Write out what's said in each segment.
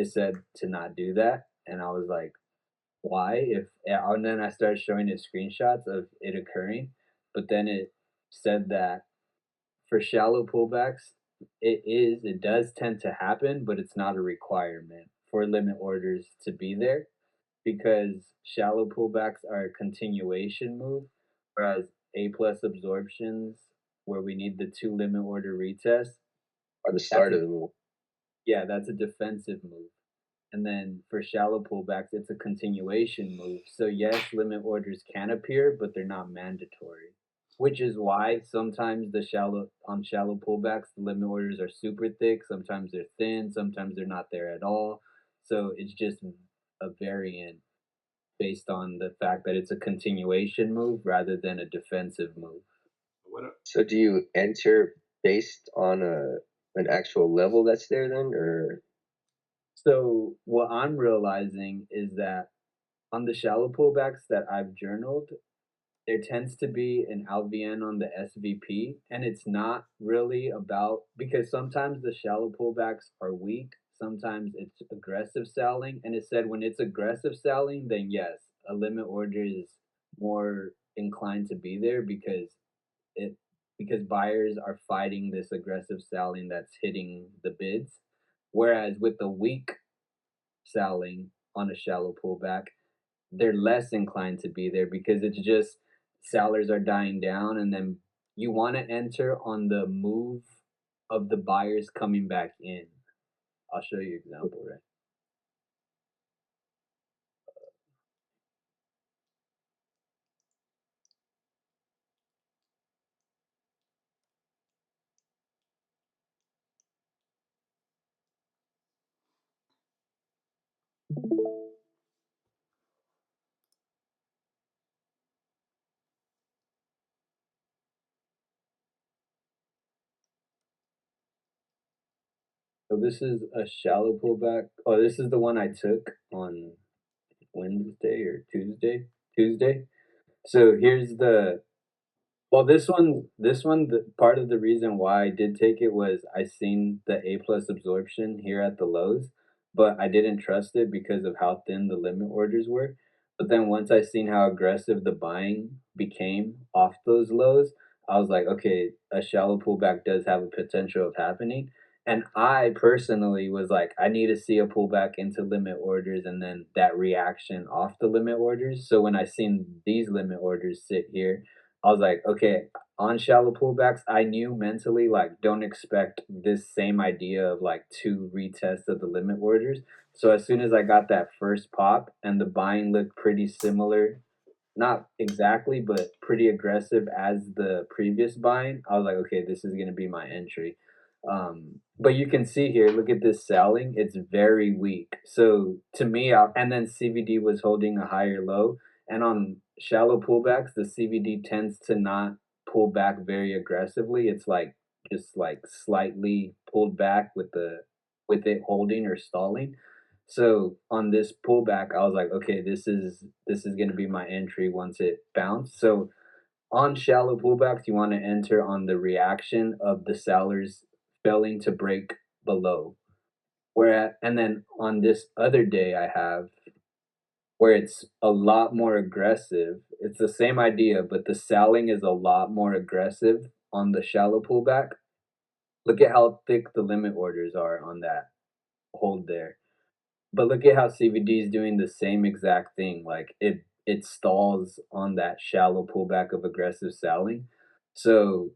it said to not do that, and I was like, why? If and then I started showing it screenshots of it occurring, but then it said that for shallow pullbacks, it does tend to happen, but it's not a requirement for limit orders to be there because shallow pullbacks are a continuation move, whereas A plus absorptions, where we need the two limit order retests, Or the that's start a of the move. yeah, that's a defensive move. And then for shallow pullbacks, it's a continuation move. So yes, limit orders can appear, but they're not mandatory. Which is why sometimes the shallow pullbacks, the limit orders are super thick, sometimes they're thin, sometimes they're not there at all. So it's just a variant based on the fact that it's a continuation move rather than a defensive move. So do you enter based on an actual level that's there then, or So what I'm realizing is that on the shallow pullbacks that I've journaled, there tends to be an LVN on the SVP, and it's not really about because sometimes the shallow pullbacks are weak, sometimes it's aggressive selling, and it said when it's aggressive selling, then yes, a limit order is more inclined to be there it because buyers are fighting this aggressive selling that's hitting the bids. Whereas with the weak selling on a shallow pullback, they're less inclined to be there because it's just sellers are dying down and then you want to enter on the move of the buyers coming back in. I'll show you an example, right? So this is a shallow pullback. Oh, this is the one I took on Wednesday or Tuesday. Tuesday. So here's the well, the part of the reason why I did take it was I seen the A plus absorption here at the lows, but I didn't trust it because of how thin the limit orders were. But then once I seen how aggressive the buying became off those lows, I was like, okay, a shallow pullback does have a potential of happening. And I personally was like, I need to see a pullback into limit orders and then that reaction off the limit orders. So when I seen these limit orders sit here, I was like, okay, on shallow pullbacks, I knew mentally, like, don't expect this same idea of like two retests of the limit orders. So as soon as I got that first pop and the buying looked pretty similar, not exactly, but pretty aggressive as the previous buying, I was like, okay, this is going to be my entry. But you can see here, look at this selling. It's very weak. So to me, and then CVD was holding a higher low. And on shallow pullbacks, the CVD tends to not pull back very aggressively. It's like just like slightly pulled back with it holding or stalling. So on this pullback, I was like, okay, this is gonna be my entry once it bounced. So on shallow pullbacks, you want to enter on the reaction of the sellers failing to break below. Where and then on this other day I have where it's a lot more aggressive. It's the same idea, but the selling is a lot more aggressive on the shallow pullback. Look at how thick the limit orders are on that hold there. But look at how CVD is doing the same exact thing. Like it stalls on that shallow pullback of aggressive selling. So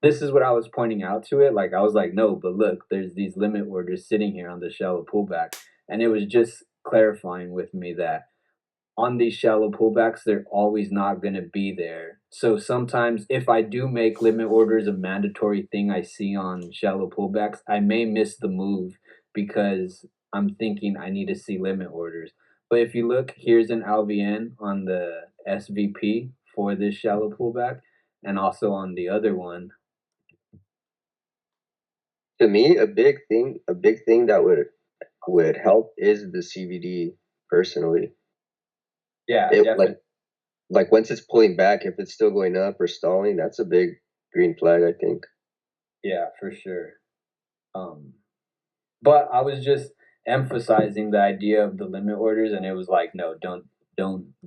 this is what I was pointing out to it. Like I was like, no, but look, there's these limit orders sitting here on the shallow pullback, and it was just clarifying with me that on these shallow pullbacks, they're always not going to be there. So sometimes, if I do make limit orders a mandatory thing I see on shallow pullbacks, I may miss the move because I'm thinking I need to see limit orders. But if you look, here's an LVN on the SVP for this shallow pullback, and also on the other one. to me a big thing that would help is the CVD personally. Yeah, It definitely. like once it's pulling back, if it's still going up or stalling, that's a big green flag, I think. Yeah, for sure. Um, But I was just emphasizing the idea of the limit orders, and it was like, no, don't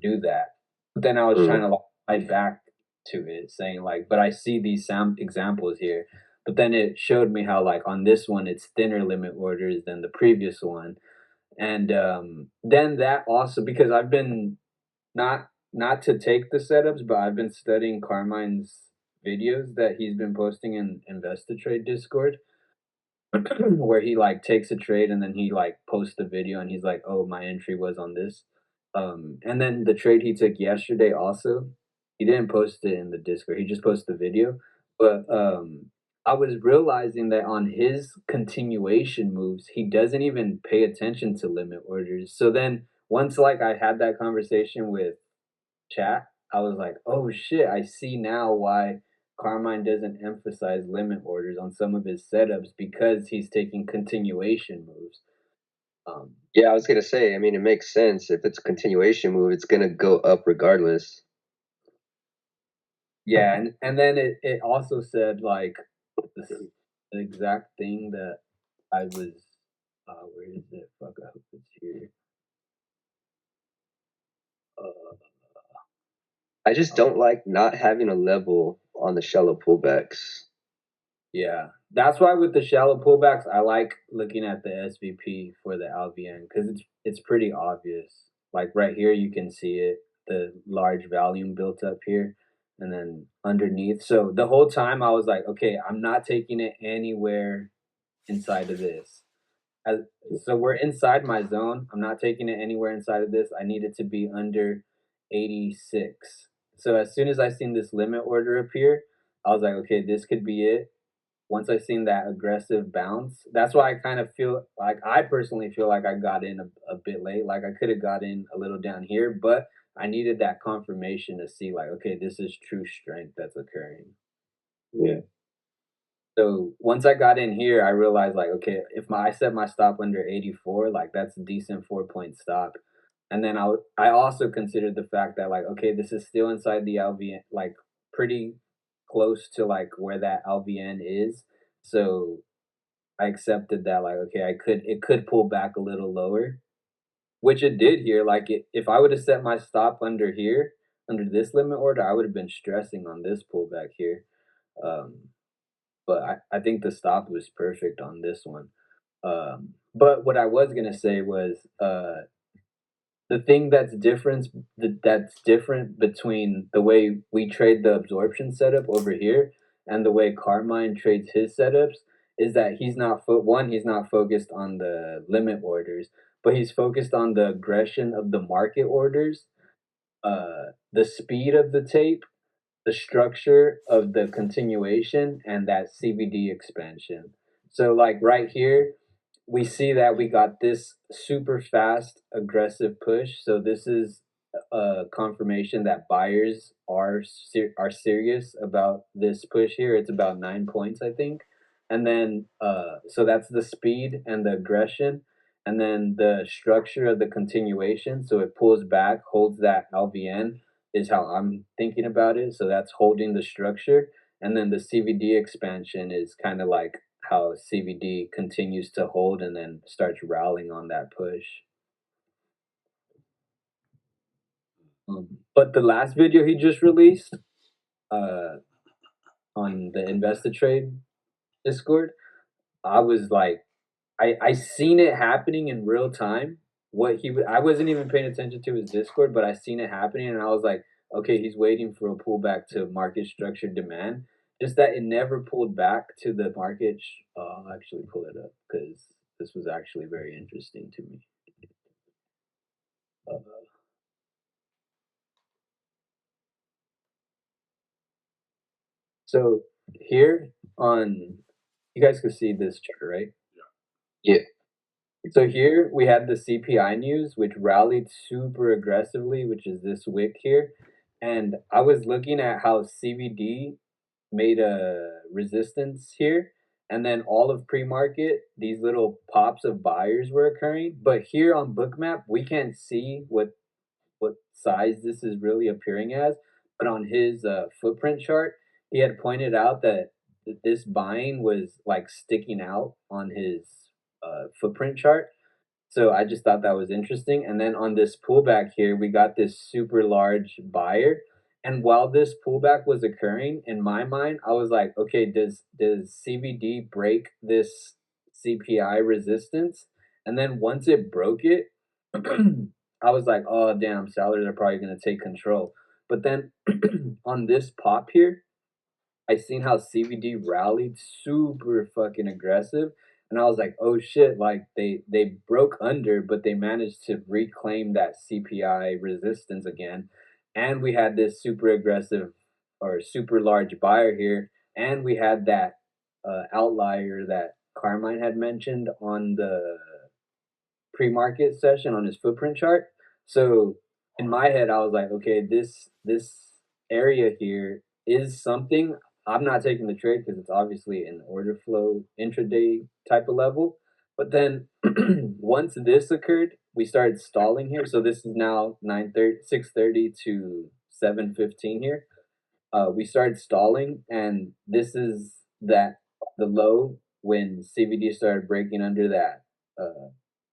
do that. But then I was trying Mm. to like fight back to it, saying like, but I see these examples here. But then it showed me how like on this one it's thinner limit orders than the previous one, and then that also because I've been not to take the setups, but I've been studying Carmine's videos that he's been posting in InvestiTrade Discord, where he like takes a trade and then he like posts the video and he's like, "Oh, my entry was on this." And then the trade he took yesterday also, he didn't post it in the Discord. He just posted the video. But I was realizing that on his continuation moves, he doesn't even pay attention to limit orders. So then once like I had that conversation with chat, I was like, "Oh shit, I see now why Carmine doesn't emphasize limit orders on some of his setups because he's taking continuation moves." Um, Yeah, I was gonna say. I mean, it makes sense. If it's a continuation move, it's gonna go up regardless. yeah, and then it also said like the exact thing that I was. Where is it? Fuck, I hope it's here. Uh, I just don't like not having a level on the shallow pullbacks. Yeah, that's why with the shallow pullbacks, I like looking at the SVP for the LVN because it's pretty obvious. Like right here, you can see it, the large volume built up here, and then underneath. So the whole time I was like, okay, I'm not taking it anywhere inside of this. As, so we're inside my zone. I'm not taking it anywhere inside of this. I need it to be under 86. So as soon as I seen this limit order appear, I was like, okay, this could be it. Once I seen that aggressive bounce, that's why I kind of feel like I personally feel like I got in a bit late. Like I could have got in a little down here, but I needed that confirmation to see like, okay, this is true strength that's occurring. Yeah. So once I got in here, I realized like, okay, if I set my stop under 84, like that's a decent 4 point stop. And then I also considered the fact that like, okay, this is still inside the LVN, like pretty close to like where that LVN is. So I accepted that like, okay, it could pull back a little lower, which it did here. Like if I would have set my stop under here, under this limit order, I would have been stressing on this pullback here. Um, but I think the stop was perfect on this one. But what I was gonna say was the thing that's different between the way we trade the absorption setup over here and the way Carmine trades his setups is that he's not focused on the limit orders, but he's focused on the aggression of the market orders, the speed of the tape, the structure of the continuation, and that CVD expansion. So like right here, we see that we got this super fast aggressive push. So this is a confirmation that buyers are serious about this push here. It's about 9 points, I think. And then so that's the speed and the aggression, and then the structure of the continuation. So it pulls back, holds that LVN is how I'm thinking about it. So that's holding the structure, and then the CVD expansion is kind of like how CVD continues to hold and then starts rallying on that push. But the last video he just released uh, on the InvestiTrade Discord, I was like, I seen it happening in real time. I wasn't even paying attention to his Discord, but I seen it happening, and I was like, okay, he's waiting for a pullback to market structure demand. Just that it never pulled back to the market. I'll actually pull it up because this was actually very interesting to me. Uh, so here on, you guys can see this chart, right? Yeah. So here we had the CPI news, which rallied super aggressively, which is this wick here. And I was looking at how CVD made a resistance here. And then all of pre-market, these little pops of buyers were occurring. But here on Bookmap, we can't see what size this is really appearing as. But on his footprint chart, he had pointed out that this buying was like sticking out on his footprint chart. So I just thought that was interesting. And then on this pullback here, we got this super large buyer. And while this pullback was occurring, in my mind, I was like, okay, does CVD break this CPI resistance? And then once it broke it, I was like, oh damn, sellers are probably gonna take control. But then on this pop here, I seen how CVD rallied super fucking aggressive, and I was like, "Oh shit!" Like they broke under, but they managed to reclaim that CPI resistance again, and we had this super aggressive or super large buyer here, and we had that outlier that Carmine had mentioned on the pre-market session on his footprint chart. So in my head, I was like, okay, this area here is something. I'm not taking the trade because it's obviously an order flow intraday type of level. But then once this occurred, we started stalling here. So this is now 9:30, 6:30 to 7:15 here. We started stalling, and this is that the low when CVD started breaking under that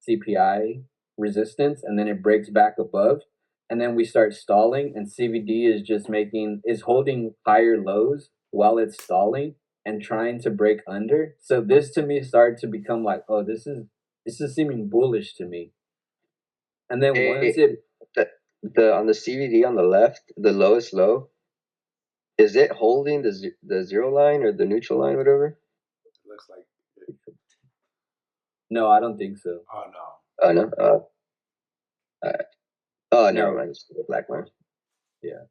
CPI resistance, and then it breaks back above, and then we start stalling, and CVD is just is holding higher lows while it's stalling and trying to break under. So this to me started to become like, oh, this is seeming bullish to me. And then once Hey, it the on the CVD on the left, the lowest low, is it holding the zero line or the neutral line, whatever? It looks like. no, I don't think so. Oh no. Oh no. Oh, never No, mind. It's the black line. yeah.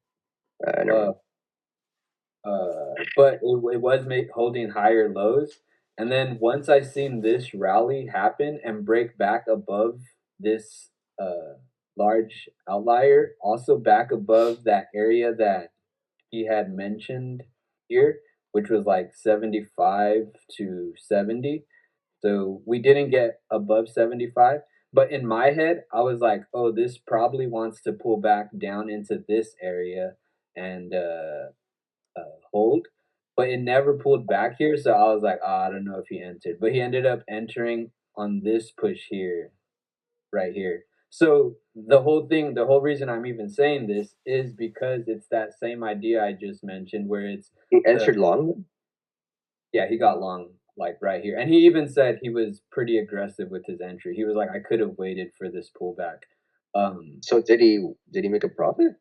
Never mind. But it was holding higher lows. And then once I seen this rally happen and break back above this large outlier, also back above that area that he had mentioned here, which was like 75 to 70. So we didn't get above 75. But in my head, I was like, oh, this probably wants to pull back down into this area and hold, but it never pulled back here. So I was like, oh, I don't know if he entered, but he ended up entering on this push here, right here. So the whole reason I'm even saying this is because it's that same idea I just mentioned, where it's He the entered long. yeah, he got long like right here, and he even said he was pretty aggressive with his entry. He was like, I could have waited for this pullback. So did he make a profit?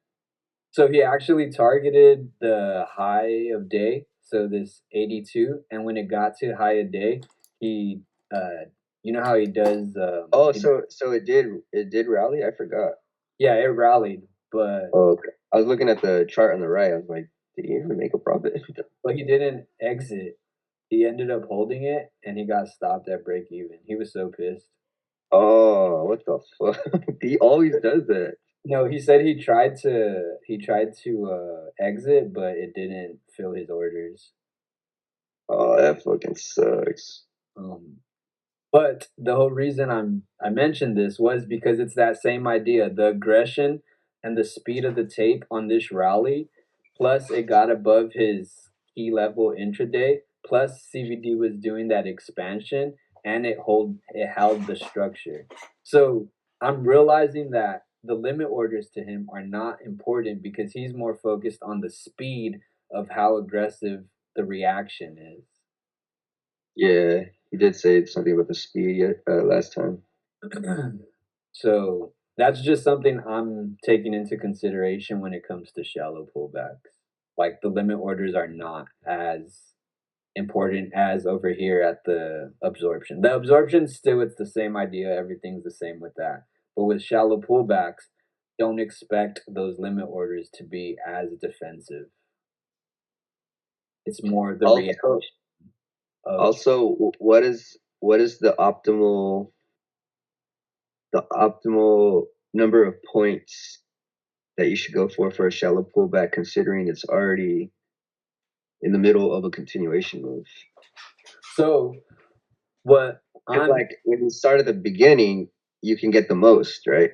So he actually targeted the high of day, so this 82, and when it got to high of day, he, you know how he does, Oh, so it did rally. I forgot. yeah, it rallied, but Oh, okay. I was looking at the chart on the right. I was like, did he even make a profit? he didn't exit. He ended up holding it, and he got stopped at break even. He was so pissed. Oh, what the fuck? He always does that. No, he said he tried to exit, but it didn't fill his orders. Oh, that fucking sucks. Um, But the whole reason I mentioned this was because it's that same idea, the aggression and the speed of the tape on this rally, plus it got above his key level intraday, plus CVD was doing that expansion and it held the structure. So I'm realizing that the limit orders to him are not important because he's more focused on the speed of how aggressive the reaction is. Yeah, he did say something about the speed last time. So that's just something I'm taking into consideration when it comes to shallow pullbacks. Like the limit orders are not as important as over here at the absorption. The absorption still it's the same idea, everything's the same with that. But with shallow pullbacks, don't expect those limit orders to be as defensive. It's more the reaction Also, of what is the optimal number of points that you should go for a shallow pullback, considering it's already in the middle of a continuation move. so what Because I'm like when you start at the beginning, you can get the most, right?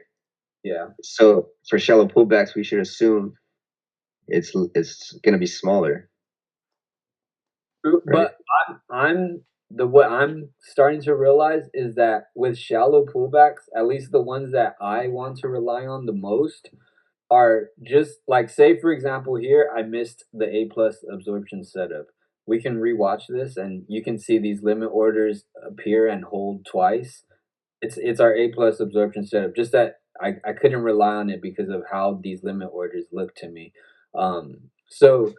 yeah. So for shallow pullbacks, we should assume it's going to be smaller, right? But I'm what I'm starting to realize is that with shallow pullbacks, at least the ones that I want to rely on the most, are just like, say for example here I missed the A plus absorption setup. We can rewatch this and you can see these limit orders appear and hold twice. It's our A plus absorption setup. Just that I couldn't rely on it because of how these limit orders look to me. So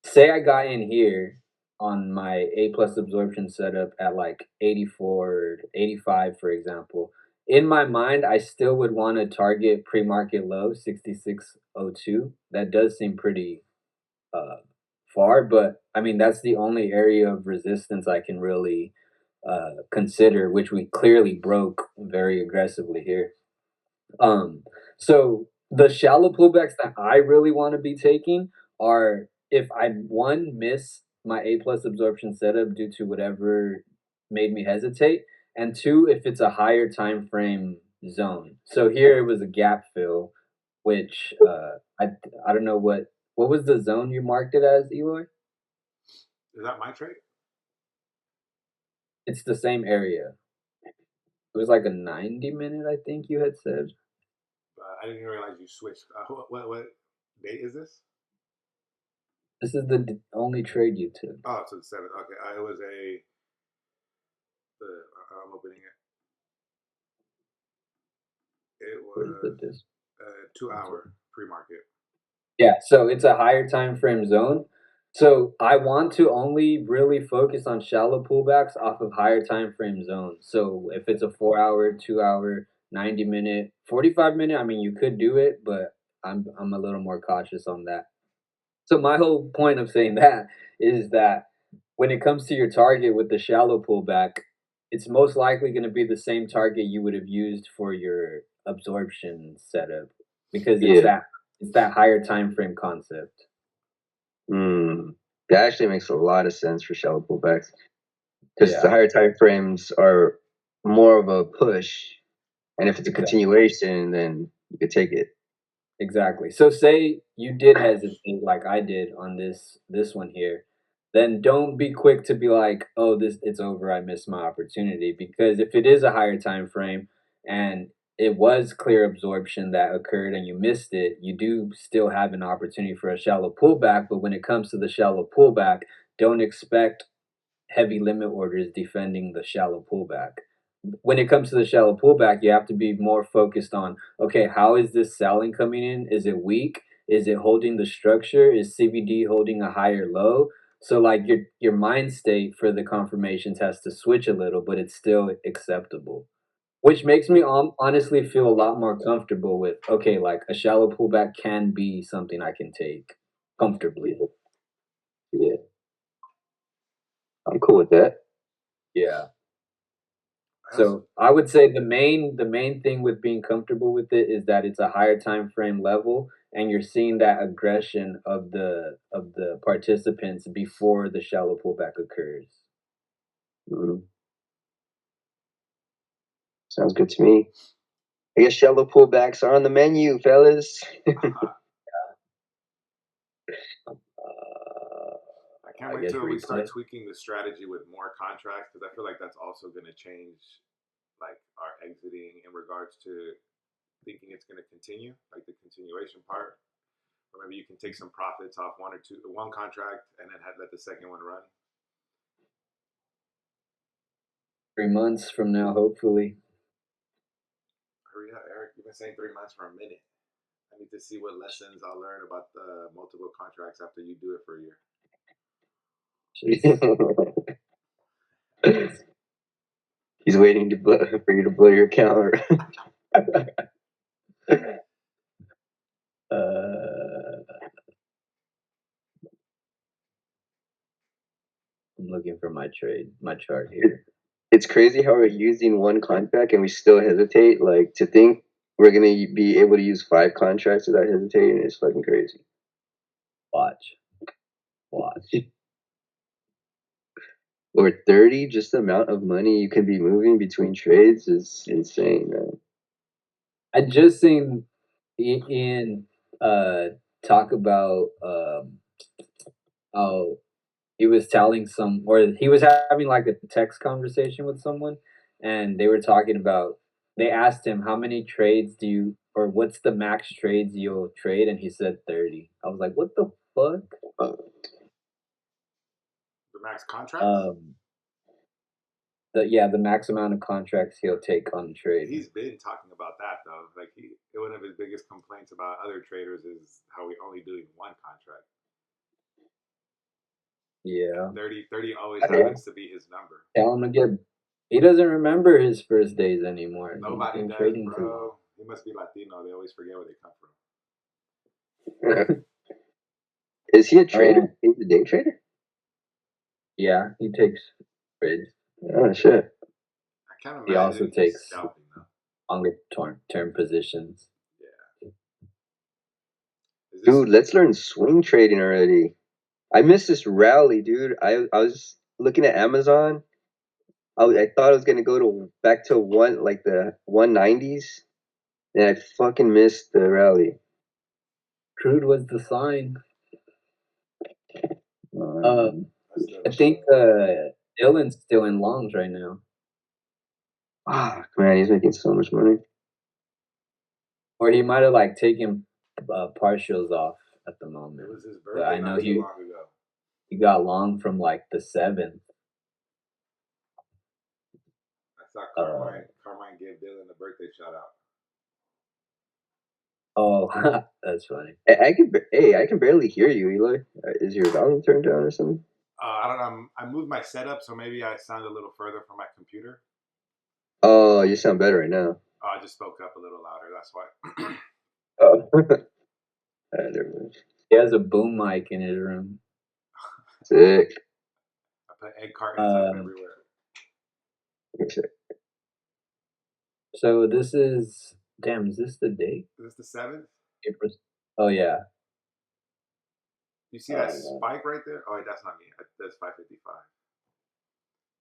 say I got in here on my A plus absorption setup at like 84, 85, for example. In my mind, I still would want to target pre-market low 6602. That does seem pretty uh, far, but I mean that's the only area of resistance I can really consider, which we clearly broke very aggressively here. Um, so the shallow pullbacks that I really want to be taking are if I one miss my A plus absorption setup due to whatever made me hesitate, and two if it's a higher time frame zone. So here it was a gap fill, which I don't know what was the zone you marked it as, Eloy? Is that my trade? It's the same area. It was like a 90-minute, I think you had said. I didn't realize you switched. What date is this? This is the only trade you took. Oh, so the 7th. Okay, it was I'm opening it. It was a 2-hour pre-market. Yeah, so it's a higher time frame zone. So I want to only really focus on shallow pullbacks off of higher time frame zones. So if it's a 4 hour, 2 hour, 90-minute, 45-minute, I mean you could do it, but I'm a little more cautious on that. So my whole point of saying that is that when it comes to your target with the shallow pullback, it's most likely going to be the same target you would have used for your absorption setup because Yeah. it's that higher time frame concept. That actually makes a lot of sense for shallow pullbacks because the Yeah, higher time frames are more of a push, and if it's a exactly. continuation, then you could take it. Exactly. So say you did hesitate like I did on this one here, then don't be quick to be like, "Oh, this it's over. I missed my opportunity." Because if it is a higher time frame and it was clear absorption that occurred and you missed it, you do still have an opportunity for a shallow pullback. But when it comes to the shallow pullback, don't expect heavy limit orders defending the shallow pullback. When it comes to the shallow pullback, you have to be more focused on, okay, how is this selling coming in? Is it weak? Is it holding the structure? Is CVD holding a higher low? So like your mind state for the confirmations has to switch a little, but it's still acceptable. Which makes me honestly feel a lot more comfortable with, okay, like a shallow pullback can be something I can take comfortably. Yeah, I'm cool with that. Yeah. So I would say the main thing with being comfortable with it is that it's a higher time frame level and you're seeing that aggression of the participants before the shallow pullback occurs. Mhm. Sounds good to me. I guess shallow pullbacks are on the menu, fellas. I can't I wait guess till we start replay. tweaking the strategy with more contracts because I feel like that's also going to change like our exiting in regards to thinking it's going to continue, like the continuation part. Or maybe you can take some profits off one contract and then let the second one run. 3 months from now, hopefully. Hurry up, Eric. You've been saying 3 months for a minute. I need to see what lessons I'll learn about the multiple contracts after you do it for a year. He's waiting for you to blow your account. I'm looking for my chart here. It's crazy how we're using one contract and we still hesitate. Like to think we're gonna be able to use 5 contracts without hesitating is fucking crazy. Watch. Or 30, just the amount of money you can be moving between trades is insane, man. I just seen Ian talk about how he was telling he was having like a text conversation with someone, and they were talking about. They asked him how many trades do you, or what's the max trades you'll trade, and he said 30. I was like, what the fuck? The max contracts. The max amount of contracts he'll take on trade. He's been talking about that though. Like one of his biggest complaints about other traders is how we only doing one contract. Yeah. 30 always happens to be his number. Tell him to get. He doesn't remember his first days anymore. Nobody does, trading bro. He must be Latino. They always forget where they come from. Is he a trader? He's a day trader? Yeah, he takes trades. Oh, shit. I can't imagine. He also takes scalping, longer term positions. Yeah. Dude, let's learn swing trading already. I missed this rally, dude. I was looking at Amazon. I thought I was gonna go back to the 190s, and I fucking missed the rally. Crude was the sign. I think Dylan's still in longs right now. Ah, man, he's making so much money. Or he might have like taken partials off at the moment. It was his birthday. I know not too long ago. He got long from like the 7th. I saw Carmine gave Dylan a birthday shout out. Oh, that's funny. I can barely hear you, Eloy. Is your volume turned down or something? I don't know. I moved my setup, so maybe I sound a little further from my computer. Oh, you sound better right now. Oh, I just spoke up a little louder. That's why. Oh. He has a boom mic in his room. Sick. I put egg cartons up everywhere. So this is is this the date? Is this the 7th? April. Oh yeah. You see that spike right there? Oh, that's not me. That's 555.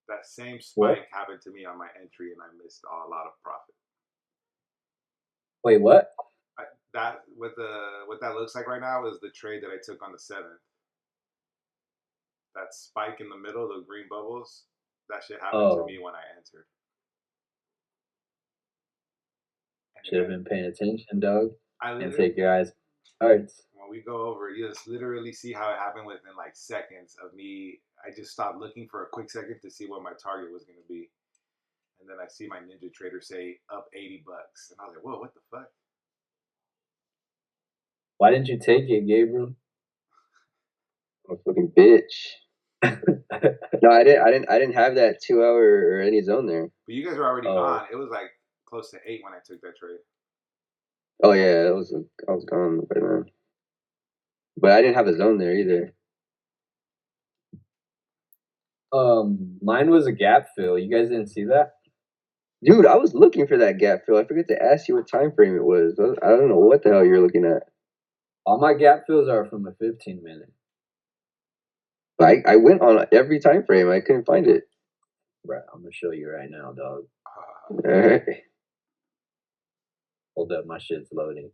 That same spike happened to me on my entry, and I missed a lot of profit. Wait, what? What that looks like right now is the trade that I took on the 7th. That spike in the middle, the green bubbles, that shit happened to me when I entered. Should have been paying attention, dog. And take your eyes. When we go over, you just literally see how it happened within like seconds of me. I just stopped looking for a quick second to see what my target was going to be. And then I see my Ninja Trader say up $80. And I was like, whoa, what the fuck? Why didn't you take it, Gabriel? I'm a fucking bitch. No, I didn't have that 2 hour or any zone there. But you guys were already gone. It was like close to 8 when I took that trade. Oh yeah, I was gone by then. But I didn't have a zone there either. Mine was a gap fill. You guys didn't see that? Dude, I was looking for that gap fill. I forgot to ask you what time frame it was. I don't know what the hell you're looking at. All my gap fills are from a 15-minute. But I went on every time frame. I couldn't find it. Right, I'm gonna show you right now, dog. All right. Hold up, my shit's loading.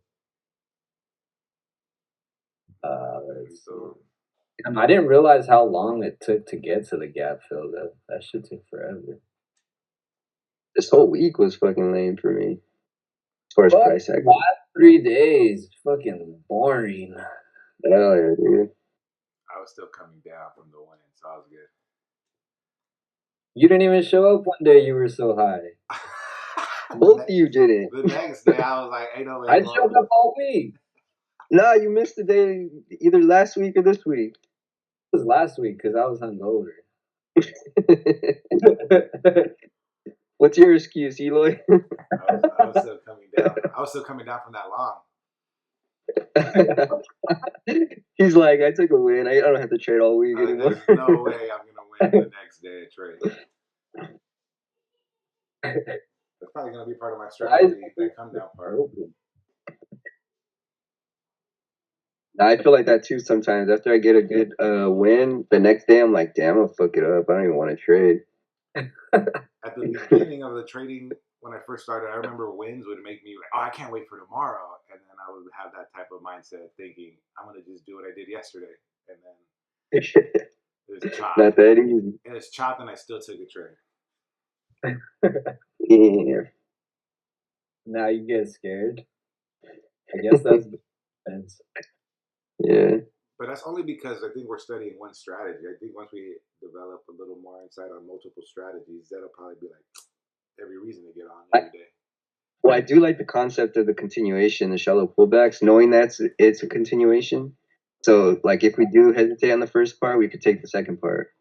I didn't realize how long it took to get to the gap fill. That shit took forever. This whole week was fucking lame for me. As far as price action. Last 3 days, fucking boring. Hell yeah, dude. I was still coming down from the win, so I was good. You didn't even show up one day. You were so high. Both of you didn't. The next day, I was like, "Ain't no way." I showed up all week. No, you missed the day either last week or this week. It was last week because I was hungover. What's your excuse, Eloy? I was still coming down. I was still coming down from that long. He's like, I took a win. I don't have to trade all week anymore. There's no way I'm gonna win the next day trade. That's probably gonna be part of my strategy. That come down part. I feel like that too sometimes. After I get a good win, the next day I'm like, damn, I'll fuck it up. I don't even want to trade. At the beginning of the trading, when I first started, I remember wins would make me like, oh, I can't wait for tomorrow. And then I would have that type of mindset thinking, I'm going to just do what I did yesterday. And then It's chopped. Not that easy. And it's chopped, and I still took a trade. Yeah. Now you get scared. I guess that's the defense. Yeah. But that's only because I think we're studying one strategy. I think once we develop a little more insight on multiple strategies, that'll probably be like every reason to get on every day. Well, I do like the concept of the continuation, the shallow pullbacks, knowing that it's a continuation. So, like, if we do hesitate on the first part, we could take the second part.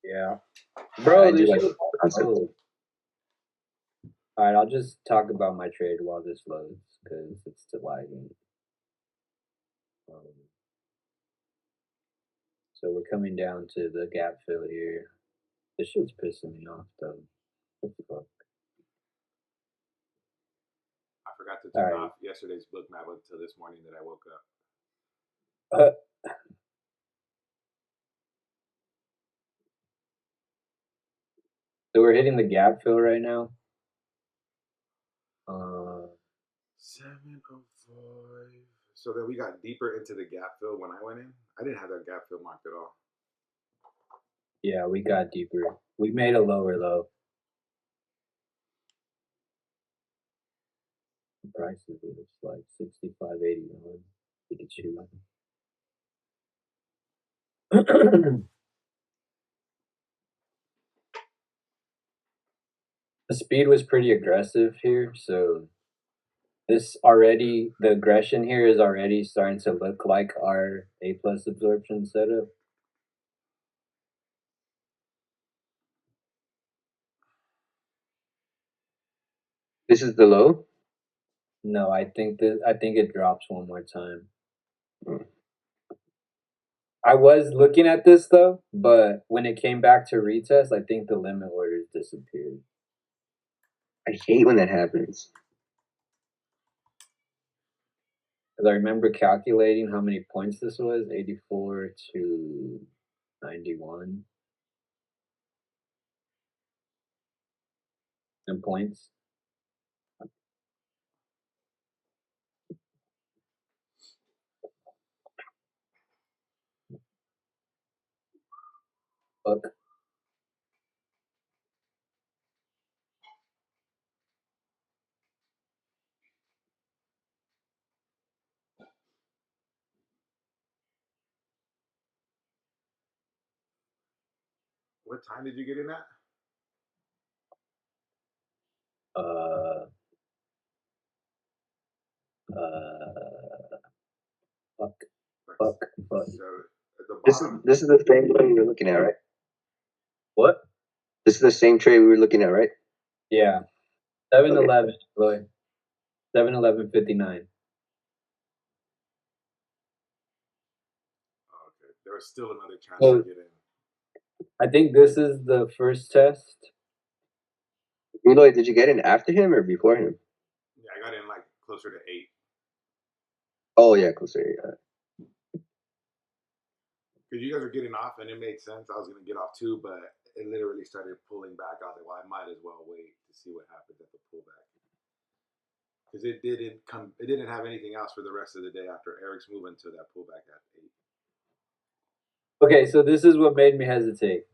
Yeah. I Bro, do this like shit. the concept. Oh. Alright, I'll just talk about my trade while this loads because it's still lagging. So we're coming down to the gap fill here. This shit's pissing me off though. What the fuck? I forgot to turn Alright. off yesterday's book map until this morning that I woke up. So we're hitting the gap fill right now. 7:05. So then we got deeper into the gap fill when I went in. I didn't have that gap fill marked at all. Yeah, we got deeper. We made a lower low. The price is like 65.81. Pikachu. The speed was pretty aggressive here, so this already, the aggression here is already starting to look like our A+ absorption setup. This is the low? No, I think it drops one more time. I was looking at this though, but when it came back to retest, I think the limit orders disappeared. I hate when that happens. Because I remember calculating how many points this was, 84 to 91. In points. Fuck. What time did you get in at? Fuck. Like, Fuck. Fuck. So at the bottom. This is the same trade we were looking at, right? What? This is the same trade we were looking at, right? Yeah. 7-Eleven, boy. 7-11.59. Oh, okay. There was still another chance So- to get in. I think this is the first test. Eloy, did you get in after him or before him? Yeah, I got in like closer to 8. Oh, yeah, closer. Yeah. Because you guys were getting off, and it made sense. I was going to get off too, but it literally started pulling back. I was like, well, I might as well wait to see what happens at the pullback. Because it didn't have anything else for the rest of the day after Eric's moving to that pullback at 8. Okay, so this is what made me hesitate.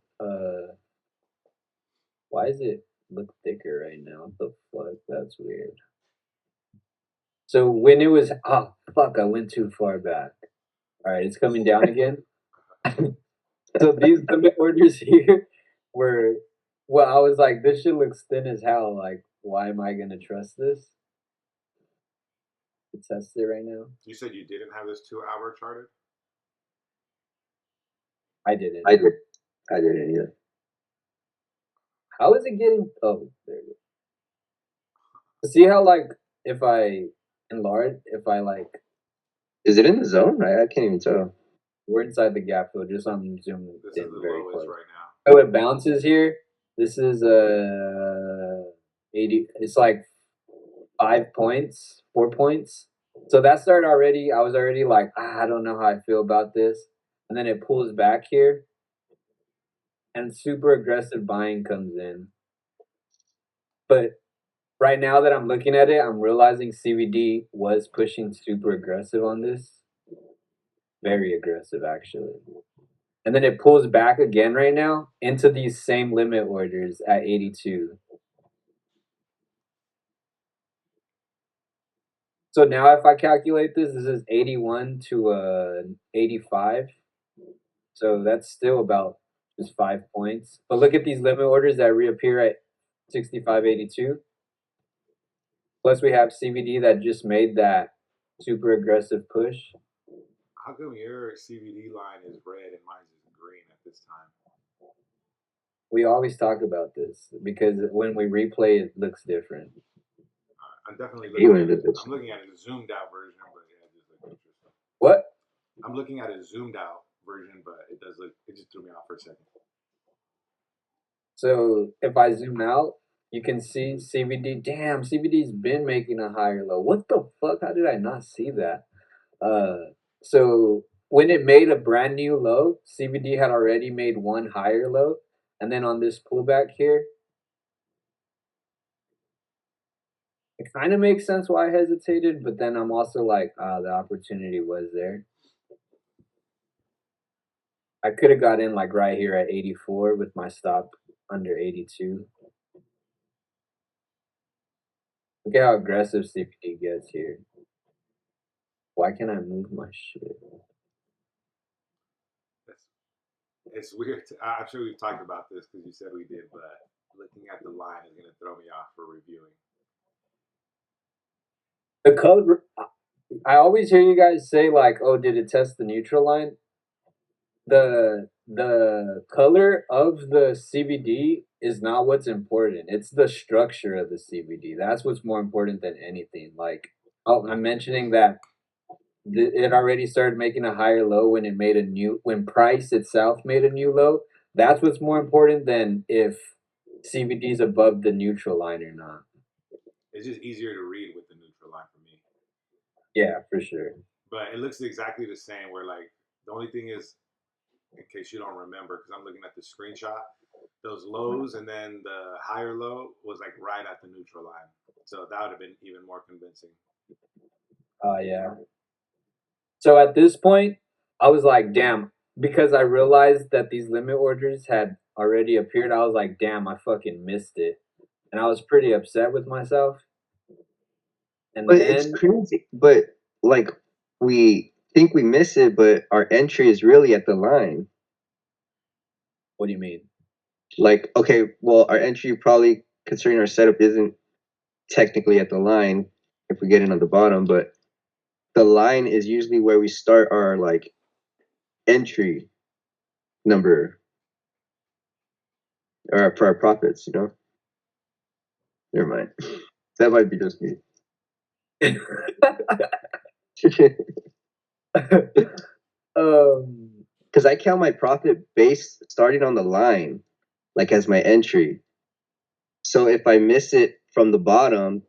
Why does it look thicker right now? What the fuck? That's weird. So when it was, fuck, I went too far back. All right, it's coming down again. So these limit orders here were, well, I was like, this shit looks thin as hell. Like, why am I gonna trust this? To test it right now. You said you didn't have this 2-hour charted? I didn't. I didn't either. How is it getting? Oh, there it is. See how like if I enlarge, if I like, Is it in the zone? I can't even tell. we're inside the gap field. Just I'm zooming This in is the very lowest close. right now. Oh, it bounces here. This is 80. It's like 5 points, 4 points. So that started already. I was already like, I don't know how I feel about this. And then it pulls back here, and super aggressive buying comes in. But right now that I'm looking at it, I'm realizing CVD was pushing super aggressive on this. Very aggressive, actually. And then it pulls back again right now into these same limit orders at 82. So now if I calculate this is 81 to 85. So that's still about just 5 points. But look at these limit orders that reappear at 65.82. Plus we have CVD that just made that super aggressive push. How come your CVD line is red and mine is green at this time? We always talk about this because when we replay it looks different. I'm definitely You looking wanted at this. I'm looking at a zoomed out version, but yeah, it just looks interesting. What? I'm looking at a zoomed out version, but it just threw me off for a second. So if I zoom out, you can see CVD. Damn, CVD's been making a higher low. What the fuck? How did I not see that? So when it made a brand new low, CVD had already made one higher low, and then on this pullback here, it kind of makes sense why I hesitated, but then I'm also like, the opportunity was there. I could have got in like right here at 84 with my stop under 82. Look at how aggressive CPD gets here. Why can't I move my shit? It's weird. I'm sure we've talked about this because you said we did, but looking at the line is going to throw me off for reviewing. The color, I always hear you guys say like, "Oh, did it test the neutral line?" The color of the CVD is not what's important. It's the structure of the CVD. That's what's more important than anything. Like, oh, I'm mentioning that it already started making a higher low when it made a new when price itself made a new low. That's what's more important than if CVD is above the neutral line or not. It's just easier to read with the neutral line for me. Yeah, for sure. But it looks exactly the same. Where like the only thing is, in case you don't remember, because I'm looking at the screenshot, those lows and then the higher low was like right at the neutral line. So that would have been even more convincing. Yeah. So at this point, I was like, damn, because I realized that these limit orders had already appeared. I was like, damn, I fucking missed it. And I was pretty upset with myself. And But then, it's crazy. But like we think we miss it, but our entry is really at the line. what do you mean? Like, okay, well, our entry probably considering our setup isn't technically at the line if we get in on the bottom, but the line is usually where we start our like entry number or for our profits, you know? Never mind. That might be just me. Because I count my profit base starting on the line, like as my entry. So if I miss it from the bottom,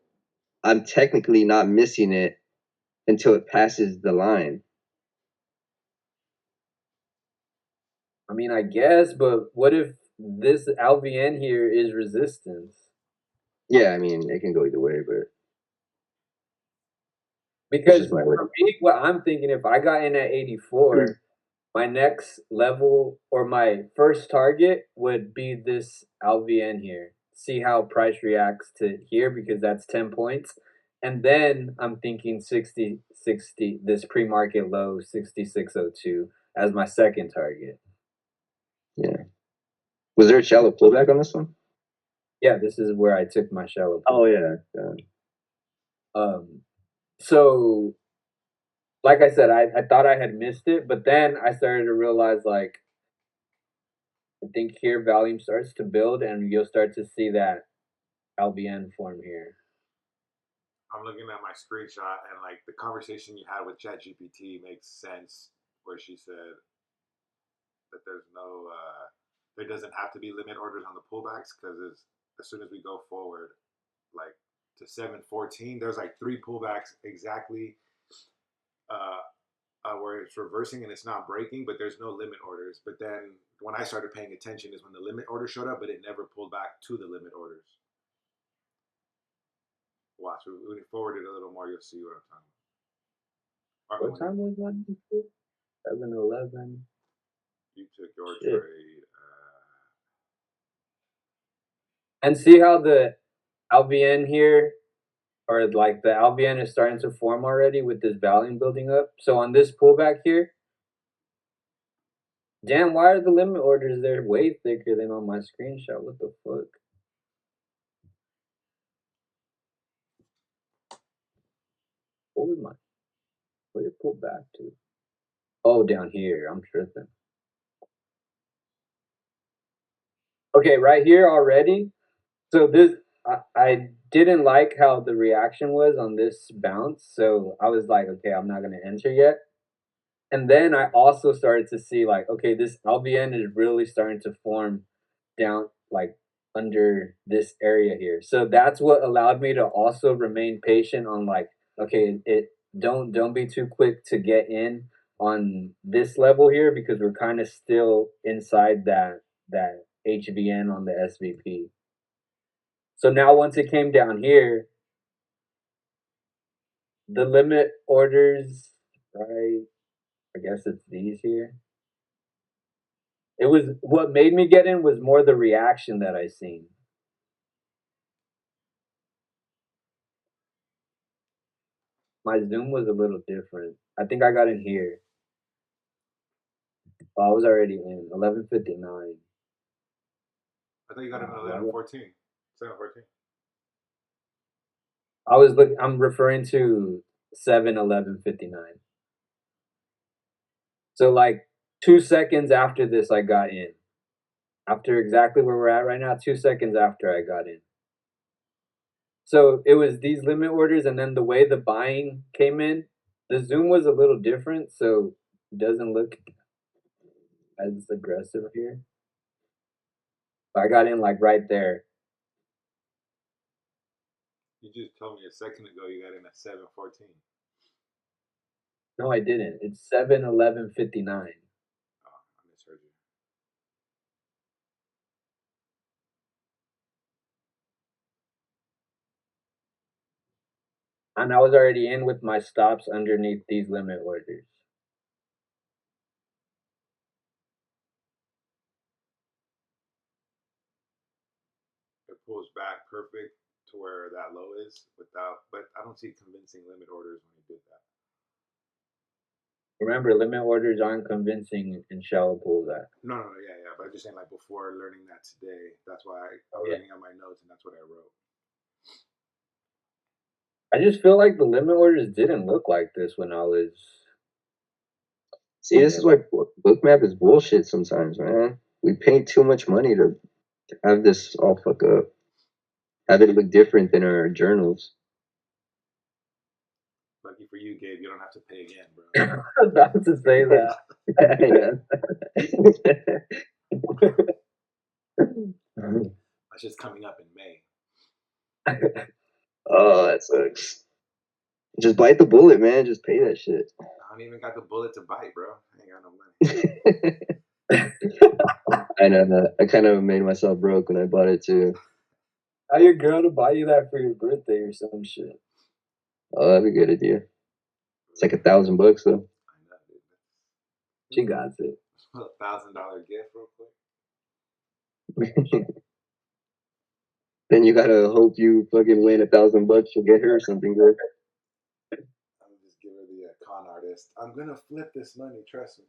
I'm technically not missing it until it passes the line. I mean, I guess, but what if this LVN here is resistance? Yeah, I mean, it can go either way, but Because just my way. for me, what I'm thinking, if I got in at 84, my next level or my first target would be this LVN here. See how price reacts to here because that's 10 points. And then I'm thinking 60, this pre-market low 66.02 as my second target. Yeah. Was there a shallow pullback on this one? Yeah, this is where I took my shallow. Oh yeah. So like I said, I thought I had missed it, but then I started to realize like I think here volume starts to build and you'll start to see that LBN form here. I'm looking at my screenshot and like the conversation you had with ChatGPT makes sense where she said that there doesn't have to be limit orders on the pullbacks because as soon as we go forward, like to 714, there's like three pullbacks exactly where it's reversing and it's not breaking, but there's no limit orders. But then when I started paying attention is when the limit order showed up, but it never pulled back to the limit orders. Watch, when you forward it a little more, you'll see what I'm talking about. What time was that? 7:11. You took your Shit. trade. And see how the LBN here, or like the LBN is starting to form already with this volume building up. So on this pullback here, damn, why are the limit orders there way thicker than on my screenshot? What the fuck? What was my, where did it pull back to? Oh, down here. I'm tripping. Okay, right here already. So this, I didn't like how the reaction was on this bounce. So I was like, okay, I'm not gonna enter yet. And then I also started to see like, okay, this LBN is really starting to form down like under this area here. So that's what allowed me to also remain patient on like, okay, it don't be too quick to get in on this level here because we're kind of still inside that HVN on the SVP. So now once it came down here, the limit orders, right? I guess it's these here. It was what made me get in was more the reaction that I seen. My zoom was a little different. I think I got in here. Oh, I was already in 11:59. I thought you got it at 11:14. 7:14. I'm referring to 7:11:59. So like 2 seconds after this, I got in. After exactly where we're at right now, 2 seconds after I got in. So it was these limit orders, and then the way the buying came in, the zoom was a little different, so it doesn't look as aggressive here. I got in like right there. You just told me a second ago you got in at 7:14. No, I didn't. It's 7:11:59. Oh, I misheard you. And I was already in with my stops underneath these limit orders. It pulls back perfect to where that low is without, but I don't see convincing limit orders when you did that. Remember, limit orders aren't convincing in shallow pullback. No, yeah. But I'm just saying, like before learning that today, that's why I'm Yeah. looking at my notes and that's what I wrote. I just feel like the limit orders didn't look like this when I was. See, this is why Bookmap is bullshit sometimes, man. We pay too much money to have this all fuck up. Have it look different than our journals. Lucky for you, Gabe, you don't have to pay again, bro. I was about to say that. That's just coming up in May. Oh, that sucks. Just bite the bullet, man. Just pay that shit. I don't even got the bullet to bite, bro. I ain't got no money. I know that. I kind of made myself broke when I bought it too. How your girl to buy you that for your birthday or some shit? Oh, that'd be a good idea. It's like $1,000 though. I know, dude. She got it. $1,000 gift, real quick. Then you gotta hope you fucking win $1,000 to get her something good. I'm just give her the con artist. I'm gonna flip this money, trust me.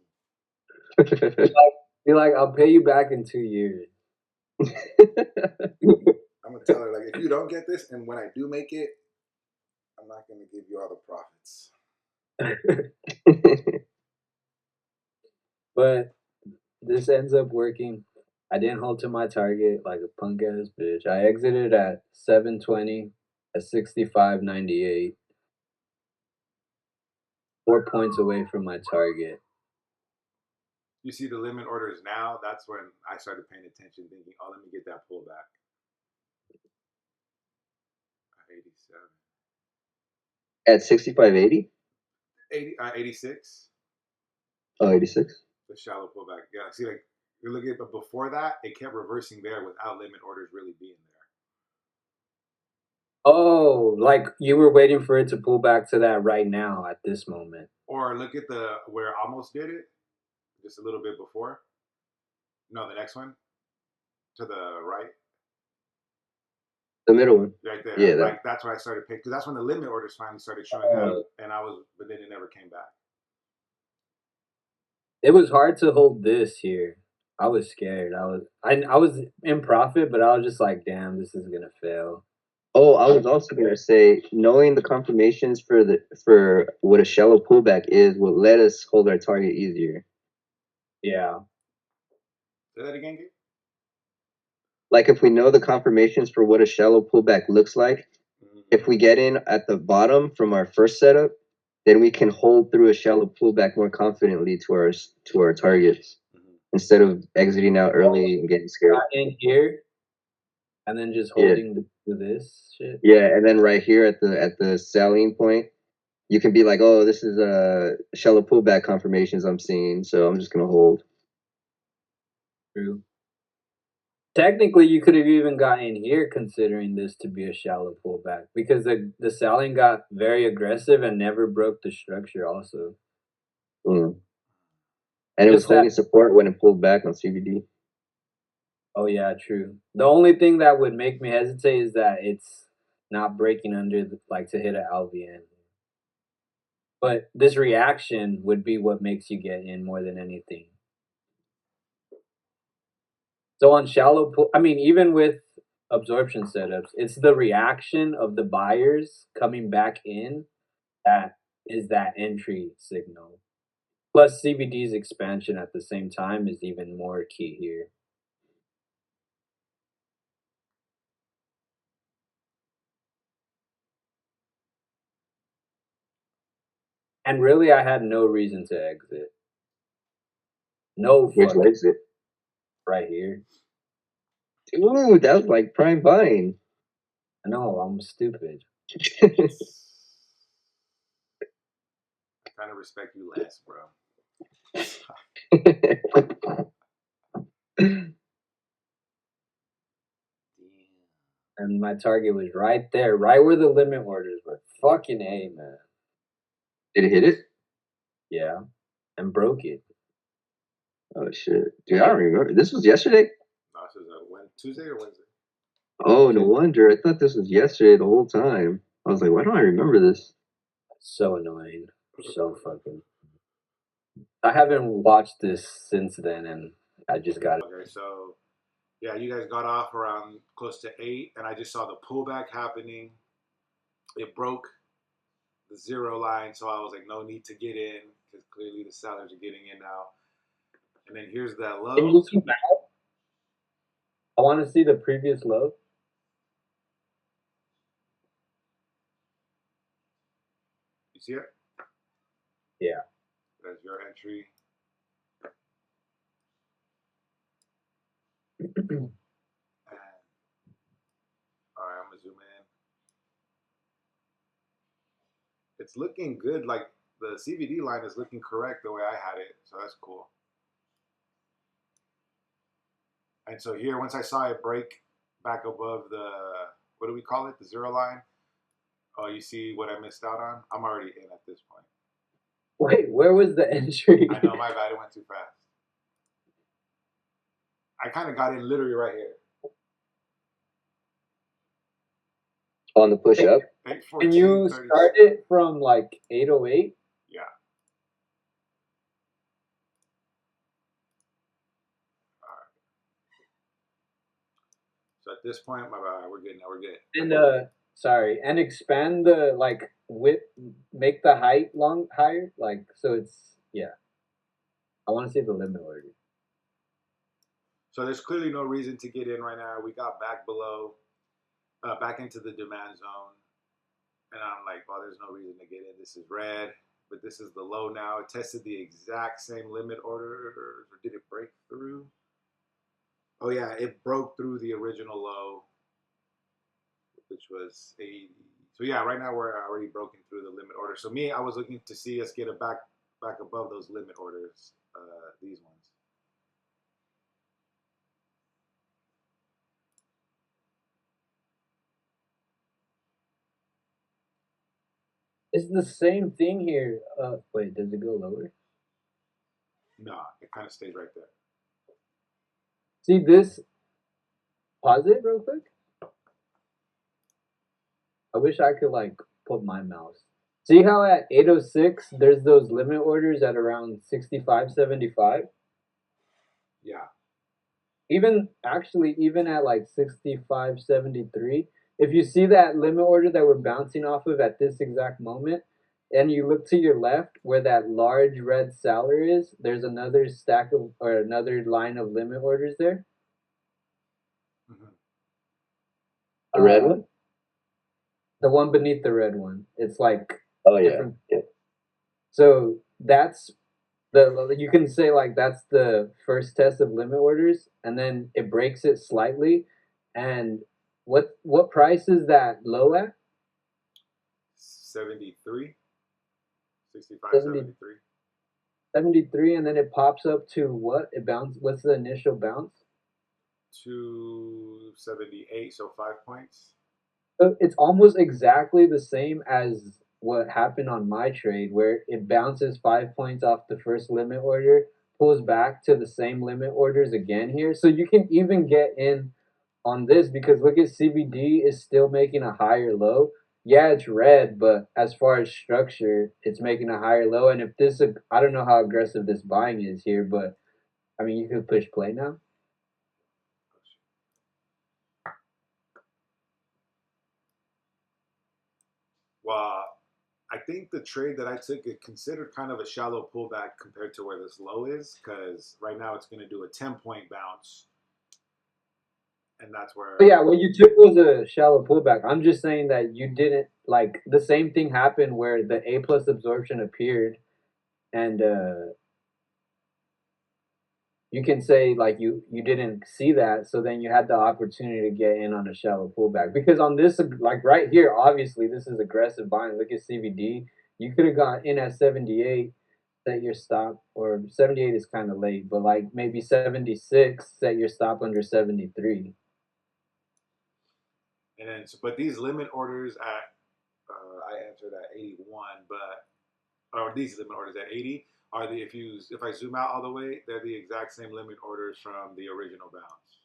Be like, I'll pay you back in 2 years. I'm gonna tell her like, if you don't get this, and when I do make it, I'm not gonna give you all the profits. But this ends up working. I didn't hold to my target like a punk ass bitch. I exited at 720 at 65.98. 4 points away from my target. You see the limit orders now, that's when I started paying attention, thinking, oh, let me get that pullback. 87. At 65.80? 86. Oh, 86. The shallow pullback. Yeah, see, like, you're looking at, but before that, it kept reversing there without limit orders really being there. Oh, like you were waiting for it to pull back to that right now at this moment. Or look at where it almost did it, just a little bit before. No, the next one to the right, The middle one. right there. Yeah, that. Like that's where I started picking because that's when the limit orders finally started showing up, and but then it never came back. It was hard to hold this here. I was scared. I was in profit, but I was just like, damn, this is gonna fail. Oh, I was also gonna say, knowing the confirmations for what a shallow pullback is will let us hold our target easier. Yeah. Say that again, Gabe? Like if we know the confirmations for what a shallow pullback looks like, if we get in at the bottom from our first setup, then we can hold through a shallow pullback more confidently to our targets instead of exiting out early and getting scared. Got in here, and then just holding to this shit. Yeah, and then right here at the selling point, you can be like, oh, this is a shallow pullback confirmations I'm seeing, so I'm just gonna hold. True. Technically, you could have even got in here considering this to be a shallow pullback because the selling got very aggressive and never broke the structure also. Mm. And it was holding support when it pulled back on CVD. Oh yeah, true. The only thing that would make me hesitate is that it's not breaking under like to hit an LVN. But this reaction would be what makes you get in more than anything. So on shallow I mean, even with absorption setups, it's the reaction of the buyers coming back in that is that entry signal. Plus CVD's expansion at the same time is even more key here. And really, I had no reason to exit. No fucking exit. Right here. Ooh, that was like prime buying. I know, I'm stupid. I kind of respect you less, bro. And my target was right there, right where the limit orders were. Fucking A, man. Did it hit it? Yeah. And broke it. Oh shit. Dude, I don't remember. This was yesterday? No, this was Tuesday or Wednesday? Oh, no wonder. I thought this was yesterday the whole time. I was like, why don't I remember this? So annoying. So fucking. I haven't watched this since then, and I just got it. Okay, so yeah, you guys got off around close to 8, and I just saw the pullback happening. It broke the zero line, so I was like, no need to get in because clearly the sellers are getting in now. And then here's that low. Can you zoom out? I want to see the previous low. You see it? Yeah. That's your entry. All right, I'm gonna zoom in. It's looking good. Like the CVD line is looking correct the way I had it, so that's cool. And so here, once I saw it break back above the, what do we call it? The zero line. Oh, you see what I missed out on? I'm already in at this point. Wait, where was the entry? I know, my bad. It went too fast. I kind of got in literally right here. On the push up? Can you start it from like 808? Yeah. All right. So at this point, my bad, we're good now. We're good. And sorry, and expand the like width, make the height higher, like so it's yeah. I want to see the limit order. So there's clearly no reason to get in right now. We got back below, back into the demand zone. And I'm like, oh, there's no reason to get in. This is red, but this is the low now. It tested the exact same limit orders, or did it break through? Oh yeah, it broke through the original low, which was 80. So yeah, right now we're already broken through the limit order. So me, I was looking to see us get it back above those limit orders, these ones. It's the same thing here. Wait, does it go lower? No, it kind of stays right there. See this? Pause it real quick. I wish I could like put my mouse. See how at 806 there's those limit orders at around 65.75? Yeah. Even actually even at like 65.73, if you see that limit order that we're bouncing off of at this exact moment, and you look to your left where that large red seller is, there's another stack of or another line of limit orders there. Hmm. The red Uh, one? the one beneath the red one. It's like Oh yeah. different. Yeah. So that's the you can say like that's the first test of limit orders, and then it breaks it slightly. And what price is that low at? 73, 65, 70, 73. 73, and then it pops up to what? It bounce. What's the initial bounce? 278, so 5 points. So it's almost exactly the same as what happened on my trade, where it bounces 5 points off the first limit order, pulls back to the same limit orders again here. So you can even get in on this because look at CBD is still making a higher low. Yeah, it's red, but as far as structure, it's making a higher low. And if this, I don't know how aggressive this buying is here, but I mean, you could push play now. Well, I think the trade that I took is considered kind of a shallow pullback compared to where this low is, because right now it's going to do a 10-point bounce, and that's But where. yeah, what you took was a shallow pullback. I'm just saying that you didn't like the same thing happened where the A plus absorption appeared, and you can say like you didn't see that, so then you had the opportunity to get in on a shallow pullback because on this like right here, obviously this is aggressive buying. Look at CVD. You could have gone in at 78, set your stop, or 78 is kind of late, but like maybe 76, set your stop under 73. And then, but these limit orders at, I entered at 81, but or these limit orders at 80 are the if I zoom out all the way, they're the exact same limit orders from the original bounce.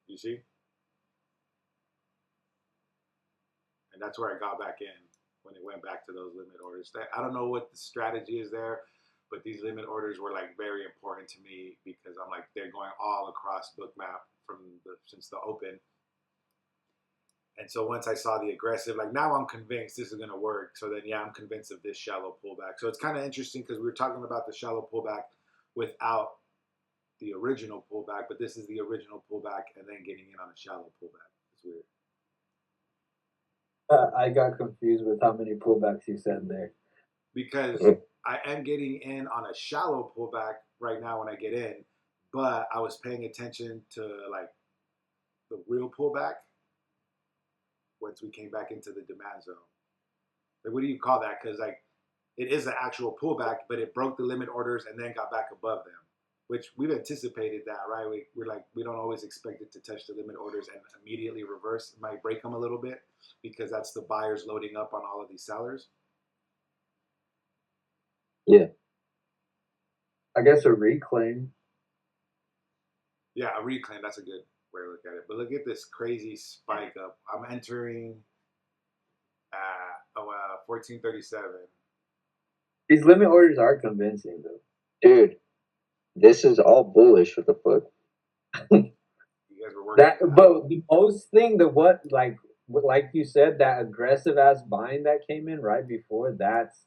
You see? And that's where I got back in when it went back to those limit orders. I don't know what the strategy is there, but these limit orders were like very important to me because I'm like they're going all across Bookmap from since the open. And so once I saw the aggressive, like now I'm convinced this is going to work. So then, yeah, I'm convinced of this shallow pullback. So it's kind of interesting because we were talking about the shallow pullback without the original pullback, but this is the original pullback and then getting in on a shallow pullback. It's weird. I got confused with how many pullbacks you said there. Because I am getting in on a shallow pullback right now when I get in, but I was paying attention to like the real pullback once we came back into the demand zone. Like, what do you call that? Because like it is an actual pullback, but it broke the limit orders and then got back above them, which we've anticipated that, right? We're like, we don't always expect it to touch the limit orders and immediately reverse. It might break them a little bit because that's the buyers loading up on all of these sellers. Yeah. I guess a reclaim. Yeah, a reclaim, that's a good way to look at it. But look at this crazy spike up. I'm entering at 1437. These limit orders are convincing though. Dude, this is all bullish. What the fuck? You guys were working That, but the most thing, the like you said, that aggressive ass buying that came in right before, that's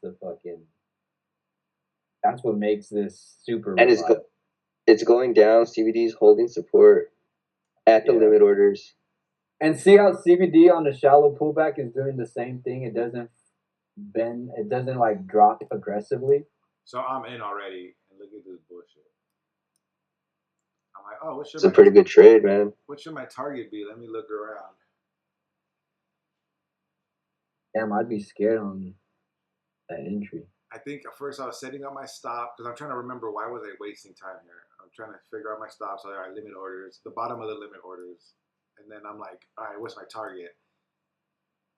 what makes this super And reliable. it's going down. CBD's holding support at the Yeah. limit orders. And see how CBD on the shallow pullback is doing the same thing. It doesn't bend. It doesn't like drop aggressively. So I'm in already, and look at this bullshit. I'm like, oh, It's a pretty good trade, man. what should my target be? Let me look around. Damn, I'd be scared on that entry. I think at first I was setting up my stop because I'm trying to remember why was I wasting time here. I'm trying to figure out my stops. All right, limit orders, the bottom of the limit orders, and then I'm like, all right, what's my target?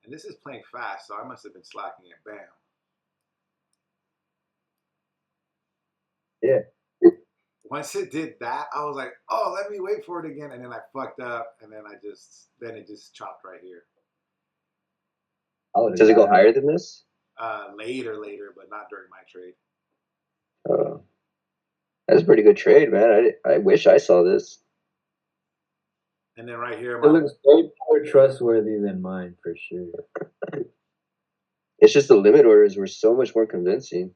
And this is playing fast, so I must have been slacking it. Bam. Yeah. once it did that, I was like, oh, let me wait for it again, and then I fucked up, and then it just chopped right here. I would have Does it go got higher than this? Later, but not during my trade. That's a pretty good trade, man. I wish I saw this. And then right here, It looks way more trustworthy than mine for sure. It's just the limit orders were so much more convincing.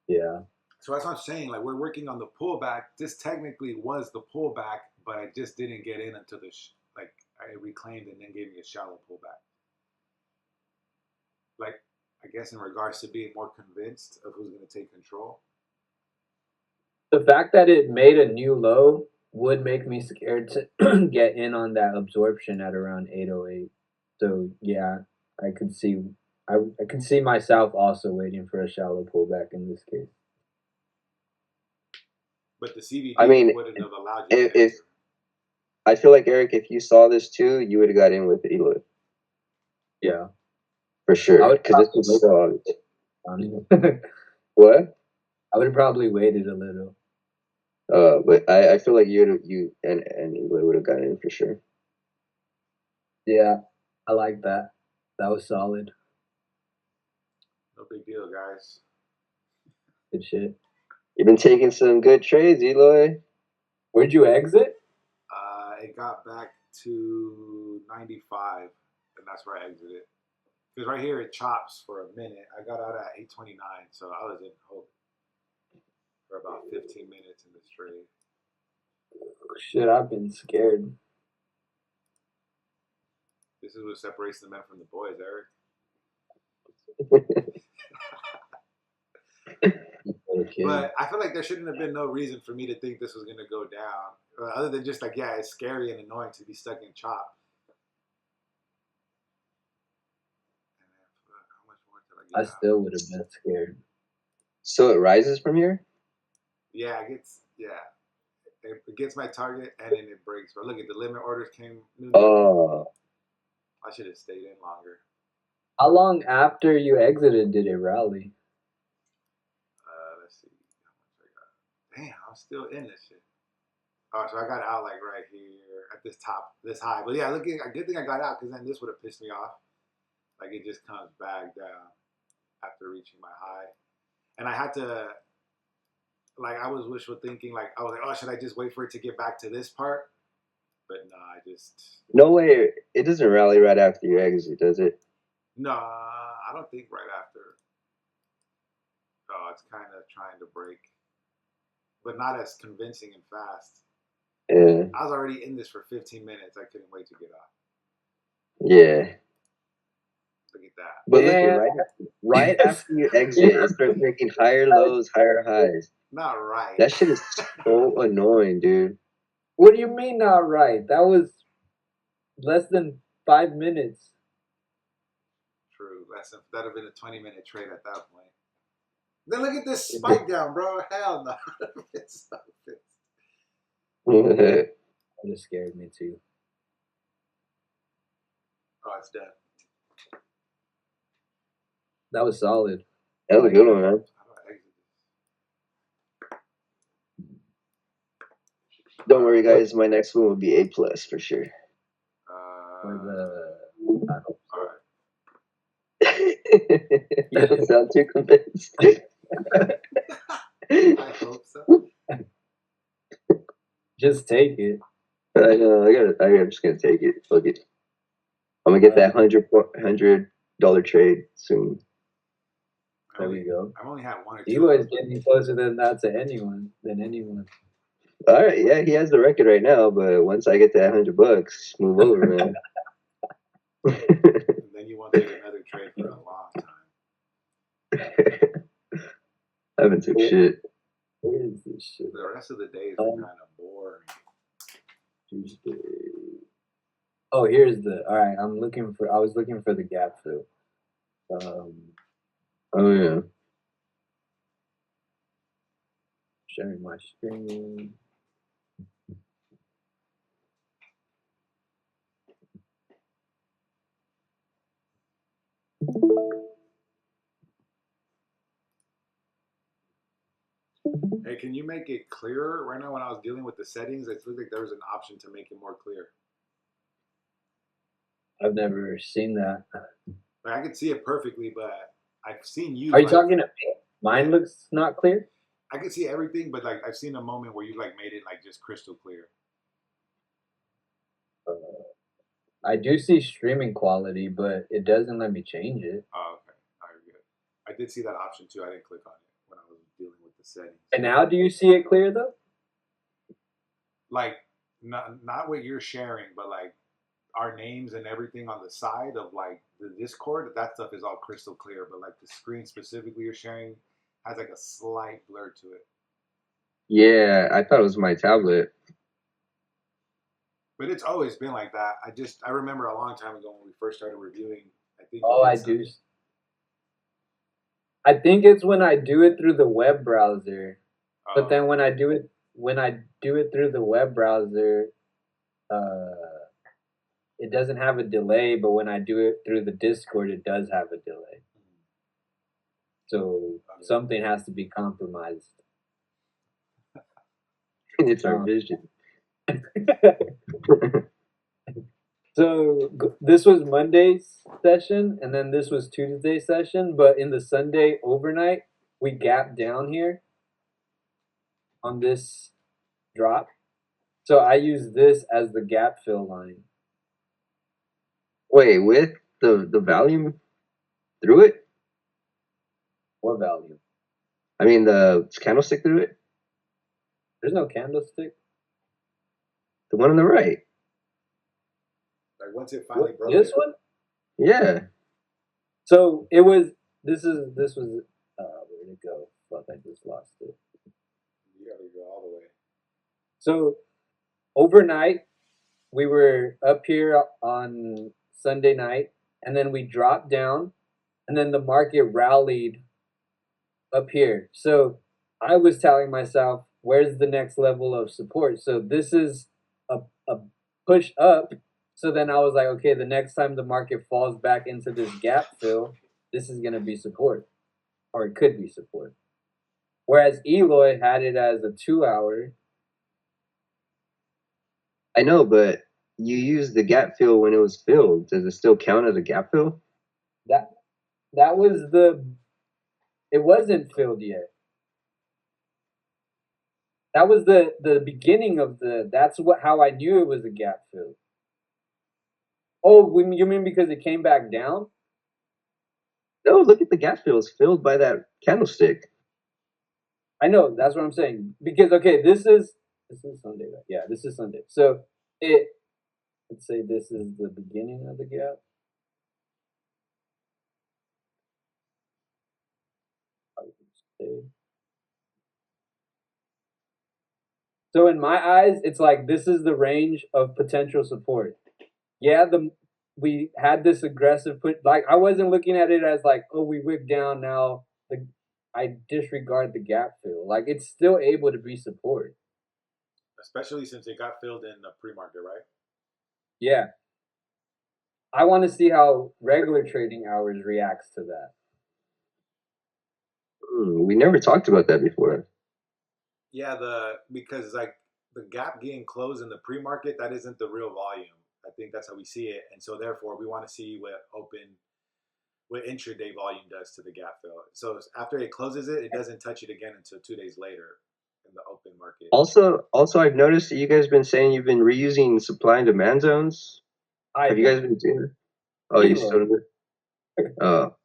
Yeah. So that's what I'm saying. Like, we're working on the pullback. This technically was the pullback, but I just didn't get in until I reclaimed and then gave me a shallow pullback. Like, I guess in regards to being more convinced of who's going to take control. The fact that it made a new low would make me scared to get in on that absorption at around 808. So yeah, I could see I could see myself also waiting for a shallow pullback in this case. But the CVD I mean, wouldn't have allowed you to if I feel like Eric, if you saw this too, you would have got in with Eloy Yeah. for I sure would because this was probably what? I would have probably waited a little. But I feel like you and Eloy would have gotten in for sure. Yeah, I like that. That was solid. no big deal, guys. Good shit. You've been taking some good trades, Eloy. Where'd you exit? It got back to 95, and that's where I exited. Because right here it chops for a minute. I got out at 829, so I was in hope for about 15 minutes in this trade. Shit, I've been scared. This is what separates the men from the boys, Eric. Okay. But I feel like there shouldn't have been no reason for me to think this was going to go down. Other than just like, yeah, it's scary and annoying to be stuck in chop. And then, how much more till I I get out? still would have been scared. So it rises from here? Yeah, it gets my target and then it breaks. But look at the limit orders came. Oh. I should have stayed in longer. How long after you exited did it rally? Let's see how much I got. Damn, I'm still in this shit. Oh, so I got out like right here at this top, this high. But yeah, look, a good thing I got out because then this would have pissed me off. Like it just comes back down after reaching my high, and I had to. Like I was wishful thinking. Like I was like, oh, should I just wait for it to get back to this part? But no, I just No way. It doesn't rally right after you exit, does it? no. I don't think right after. Oh, it's kind of trying to break, but not as convincing and fast. Yeah. I was already in this for 15 minutes. I couldn't wait to get off. Yeah. Look at that. But Yeah. look, right after you exit, it starts making higher lows, higher highs. Not right. That shit is so annoying, dude. What do you mean not right? That was less than 5 minutes. True. That'd have been a 20-minute trade at that point. Then look at this spike down, bro. Hell no. It Would have scared me too. Oh, it's dead. That was solid. That was a good one, man. How do I exit this? Don't worry, guys. My next one will be A plus for sure. I hope so. All right. You don't sound too convinced. I hope so. Just take it. I know. I'm just gonna take it. Fuck it. I'm gonna get that $100 trade soon. There we go. I've only had one or two. Eloy's getting closer than that to anyone. All right, yeah, he has the record right now, but once I get that $100, move over, man. And then you won't take another trade for a long time. I haven't took shit. Where is this shit? The rest of the days are kind of boring. Tuesday. Oh, here's the. All right, I was looking for the gap fill. Oh yeah. Sharing my screen. Hey, can you make it clearer? Right now, when I was dealing with the settings, it looked like there was an option to make it more clear. I've never seen that. Like I could see it perfectly, but I've seen you Are you like talking to me? Mine yeah, looks not clear. I could see everything, but like I've seen a moment where you like made it like just crystal clear. Uh, I do see streaming quality, but it doesn't let me change it. Oh, okay. All right, good. I did see that option too. I didn't click on it when I was dealing with the settings. And now, do you see it clear though? Like not what you're sharing, but like our names and everything on the side of like the Discord, that stuff is all crystal clear. But like the screen specifically you're sharing has like a slight blur to it. Yeah, I thought it was my tablet. But it's always been like that. I remember a long time ago when we first started reviewing. I think Oh, I do. I think it's when I do it through the web browser. But then when I do it through the web browser, it doesn't have a delay. But when I do it through the Discord, it does have a delay. So something has to be compromised. It's our vision. So this was Monday's session, and then this was Tuesday's session. But in the Sunday overnight, we gapped down here on this drop. So I use this as the gap fill line. Wait, with the volume through it? What value? I mean the candlestick through it? There's no candlestick. The one on the right. Like once it finally broke this it. one? Yeah. So it was. This was. Where'd it go? Fuck! I just lost it. You gotta go all the way. So overnight, we were up here on Sunday night, and then we dropped down, and then the market rallied up here. So I was telling myself, where's the next level of support? So this is a push up. So then I was like, okay, the next time the market falls back into this gap fill, this is going to be support, or it could be support. Whereas Eloy had it as a 2 hour. I know, but you used the gap fill when it was filled. Does it still count as a gap fill? That was the. It wasn't filled yet. That was the beginning of the. That's how I knew it was a gap fill. Oh, you mean because it came back down? No, look at the gap fill. It's filled by that candlestick. I know, that's what I'm saying. Because okay, this is Sunday, right? Yeah, this is Sunday. So let's say this is the beginning of the gap. So in my eyes, it's like this is the range of potential support. Yeah, we had this aggressive put. Like I wasn't looking at it as like, oh, we wicked down now. I disregard the gap fill. Like it's still able to be support. Especially since it got filled in the pre-market, right? Yeah. I want to see how regular trading hours reacts to that. We never talked about that before. Yeah, because like the gap getting closed in the pre-market, that isn't the real volume. I think that's how we see it, and so therefore we want to see what intraday volume does to the gap fill. So after it closes it, it doesn't touch it again until 2 days later in the open market. Also, I've noticed that you guys been saying you've been reusing supply and demand zones. Have you guys been doing it? Oh, you still do it? Oh.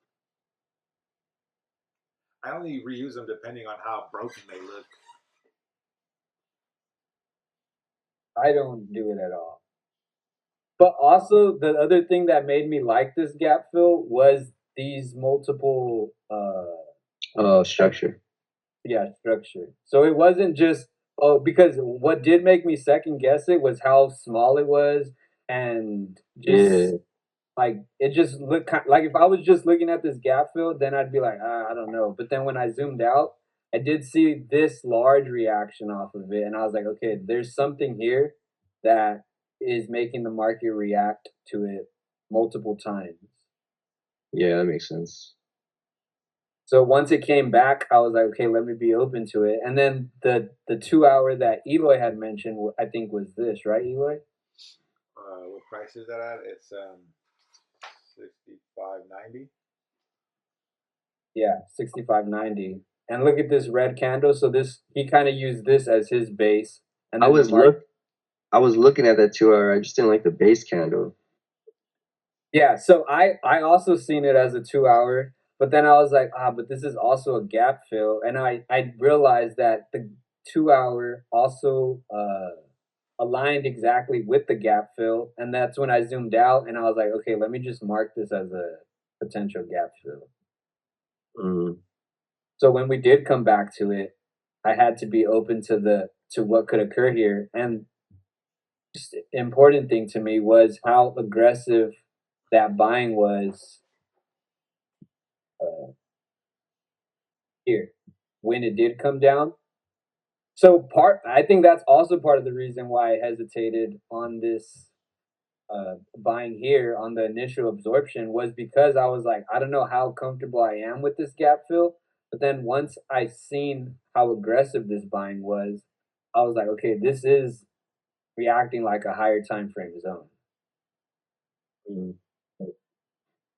I only reuse them depending on how broken they look. I don't do it at all. But also, the other thing that made me like this gap fill was these multiple Structure. Yeah, structure. So it wasn't just because what did make me second guess it was how small it was, and just like it just looked like if I was just looking at this gap fill, then I'd be like, I don't know. But then when I zoomed out, I did see this large reaction off of it, and I was like, okay, there's something here that is making the market react to it multiple times. Yeah, that makes sense. So once it came back, I was like, okay, let me be open to it. And then the 2 hour that Eloy had mentioned, I think was this, right, Eloy? What price is that at? It's 65.90. Yeah, 65.90. And look at this red candle. So this he kind of used this as his base, and I then the was market. look I was looking at that 2 hour. I just didn't like the base candle. Yeah, so I also seen it as a 2 hour, but then I was like, but this is also a gap fill, and I realized that the 2 hour also aligned exactly with the gap fill, and that's when I zoomed out and I was like, okay, let me just mark this as a potential gap fill. Mm. So when we did come back to it, I had to be open to what could occur here, and just important thing to me was how aggressive that buying was uh, here when it did come down. So I think that's also part of the reason why I hesitated on this buying here on the initial absorption was because I was like, I don't know how comfortable I am with this gap fill. But then once I seen how aggressive this buying was, I was like, okay, this is reacting like a higher time frame zone. Mm.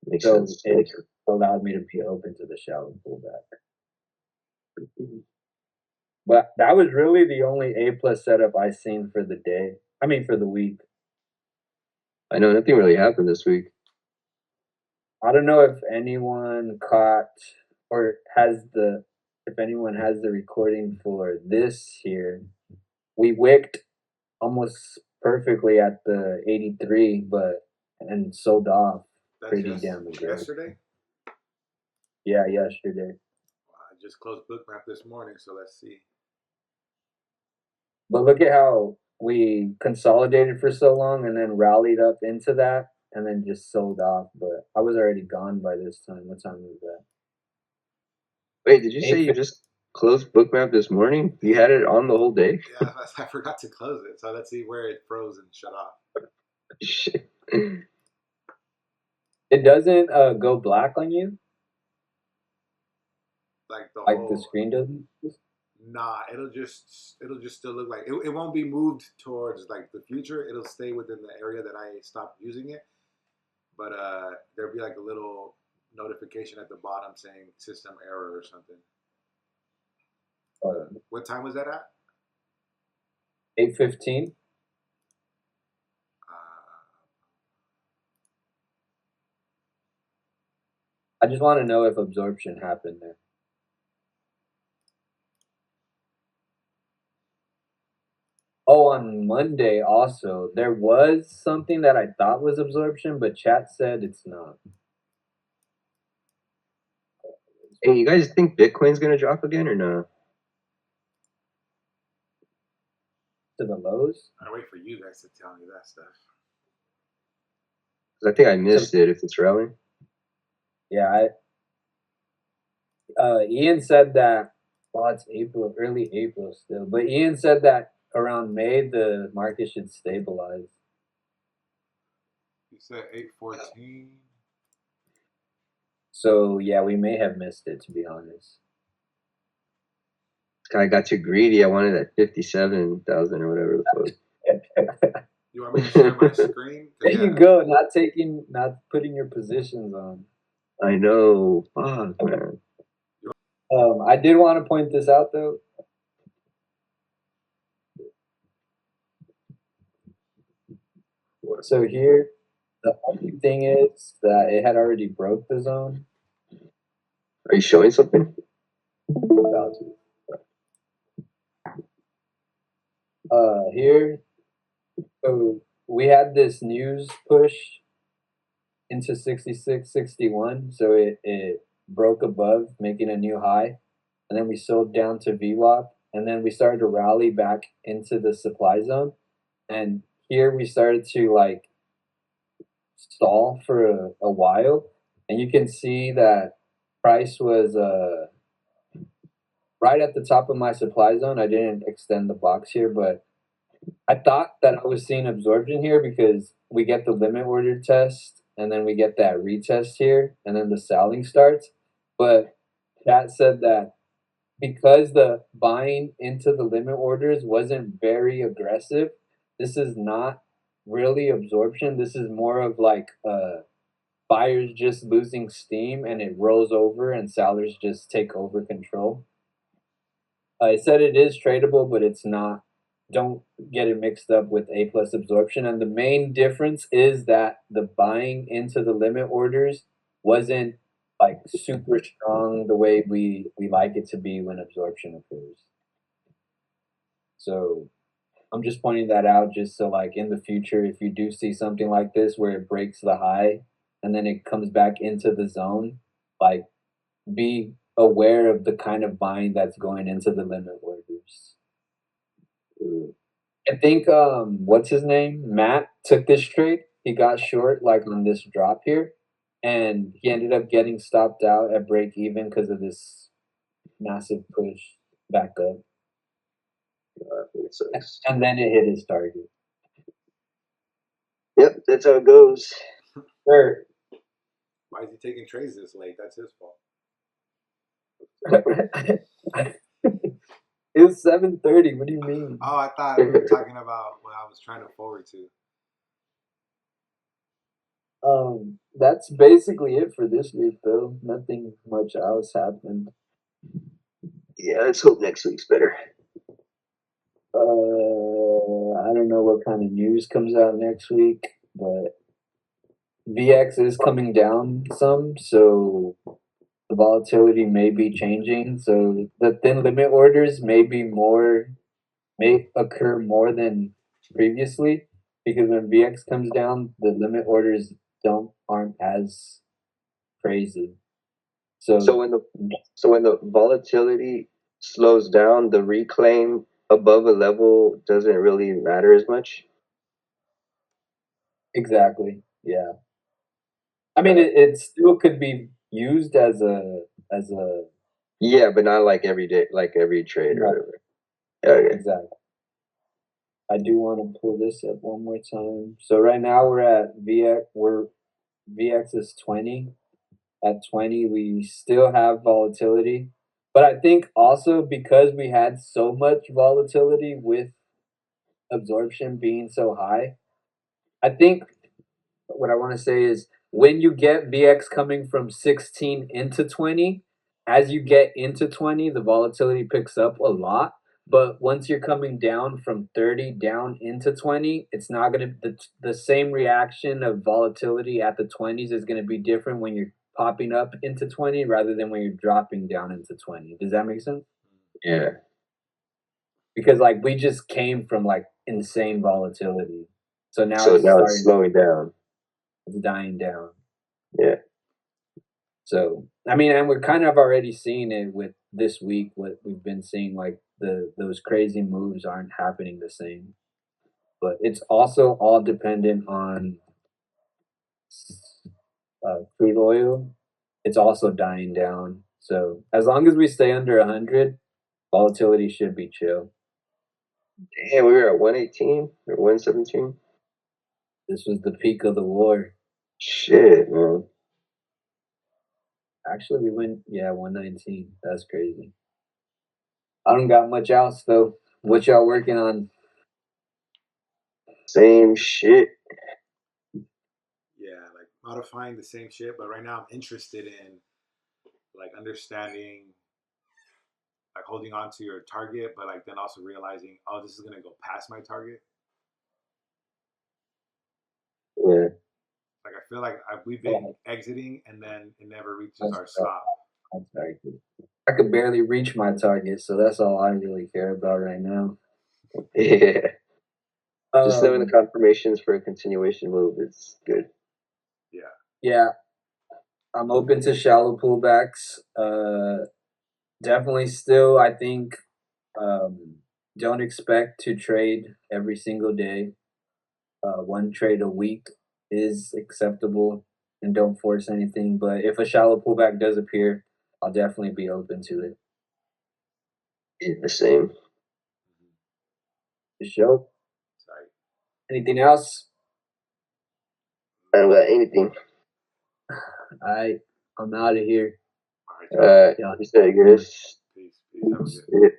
Makes So sense. it allowed me to be open to the shallow pullback. But that was really the only A plus setup I seen for the day. I mean for the week. I know nothing really happened this week. I don't know if anyone caught or has the if anyone has the recording for this here. We wicked almost perfectly at the 83, but and sold off That's pretty just damn aggressive. yesterday. Yeah, yesterday. I just closed Bookmap this morning, so let's see. But look at how we consolidated for so long and then rallied up into that and then just sold off. But I was already gone by this time. What time was that? Wait, did you say you 8:50. just closed Bookmap this morning? You had it on the whole day? Yeah, I forgot to close it, so let's see where it froze and shut off. Shit. It doesn't go black on you? Like the Like whole. the screen doesn't? Nah, it'll just still look like it won't be moved towards like the future. It'll stay within the area that I stopped using it. But there'll be like a little notification at the bottom saying system error or something. What time was that at? 8:15. I just want to know if absorption happened there. Oh, on Monday also, there was something that I thought was absorption, but chat said it's not. Hey, you guys think Bitcoin's gonna drop again or no? To the lows? I wait for you guys to tell me that stuff. 'Cause I think I missed it if it's rallying. Yeah, Ian said that, well, it's April, early April still, but Ian said that around May the market should stabilize. You said 8:14. So yeah, we may have missed it, to be honest. I got too greedy. I wanted that 57,000 or whatever the fuck. You want me to share my screen? There you go, not putting your positions on. I know. Fuck, man. I did want to point this out though. So here, the only thing is that it had already broke the zone. Are you showing something? About to. Here, so we had this news push into 66, 61. So it broke above, making a new high. And then we sold down to VWAP. And then we started to rally back into the supply zone. And here we started to like stall for a while. And you can see that price was right at the top of my supply zone. I didn't extend the box here, but I thought that I was seeing absorption here because we get the limit order test and then we get that retest here and then the selling starts. But Chat said that because the buying into the limit orders wasn't very aggressive, this is not really absorption. This is more of like buyers just losing steam and it rolls over and sellers just take over control. I said it is tradable, but it's not. Don't get it mixed up with A plus absorption. And the main difference is that the buying into the limit orders wasn't like super strong the way we like it to be when absorption occurs. So I'm just pointing that out just so like in the future, if you do see something like this where it breaks the high and then it comes back into the zone, like be aware of the kind of buying that's going into the limit orders. I think what's his name? Matt took this trade. He got short like on this drop here, and he ended up getting stopped out at break even because of this massive push back up, It sucks. and then it hit his target. Yep, that's how it goes. Sure. Why is he taking trades this late? That's his fault. It was 7:30. What do you mean? Oh, I thought we were talking about what I was trying to forward to. That's basically it for this week, though. Nothing much else happened. Yeah, let's hope next week's better. I don't know what kind of news comes out next week, but VX is coming down some, so the volatility may be changing. So the thin limit orders may occur more than previously because when VX comes down, the limit orders aren't as crazy. So when the volatility slows down, the reclaim above a level doesn't really matter as much. Exactly, yeah. I mean, it still could be used as a Yeah, but not like every day, like every trade or Right. whatever. Okay. exactly. I do want to pull this up one more time. So right now we're at VX. VX is 20. At 20, we still have volatility, but I think also because we had so much volatility with absorption being so high, I think what I want to say is when you get VX coming from 16 into 20, as you get into 20, the volatility picks up a lot. But once you're coming down from 30 down into 20, it's not going to, the same reaction of volatility at the 20s is going to be different when you're popping up into 20 rather than when you're dropping down into 20. Does that make sense? Yeah. Because like we just came from like insane volatility. So now So it's now it's starting, slowing down. it's dying down. Yeah. So I mean, and we're kind of already seeing it with this week. What we've been seeing, like those crazy moves aren't happening the same. But it's also all dependent on crude oil. It's also dying down. So as long as we stay under 100, volatility should be chill. Damn, we were at 118 or 117. This was the peak of the war. Shit, man. Actually, we went 119. That's crazy. I don't got much else though. What y'all working on? Same shit. Yeah, like modifying the same shit, but right now I'm interested in like understanding, like holding on to your target, but like then also realizing, oh, this is gonna go past my target. Yeah. Like I feel like we've been exiting and then it never reaches our stop. That's very good. I could barely reach my target, so that's all I really care about right now. Yeah. Just knowing the Um, confirmations for a continuation move is good. Yeah. yeah, I'm open to shallow pullbacks. Definitely still, I think, don't expect to trade every single day. One trade a week is acceptable, and don't force anything. But if a shallow pullback does appear, I'll definitely be open to it. Yeah, the same. The show. Sorry. Anything else? I don't got anything. All right, I'm out of here. All right. All right, y'all. You said, I guess. Peace. Have a good.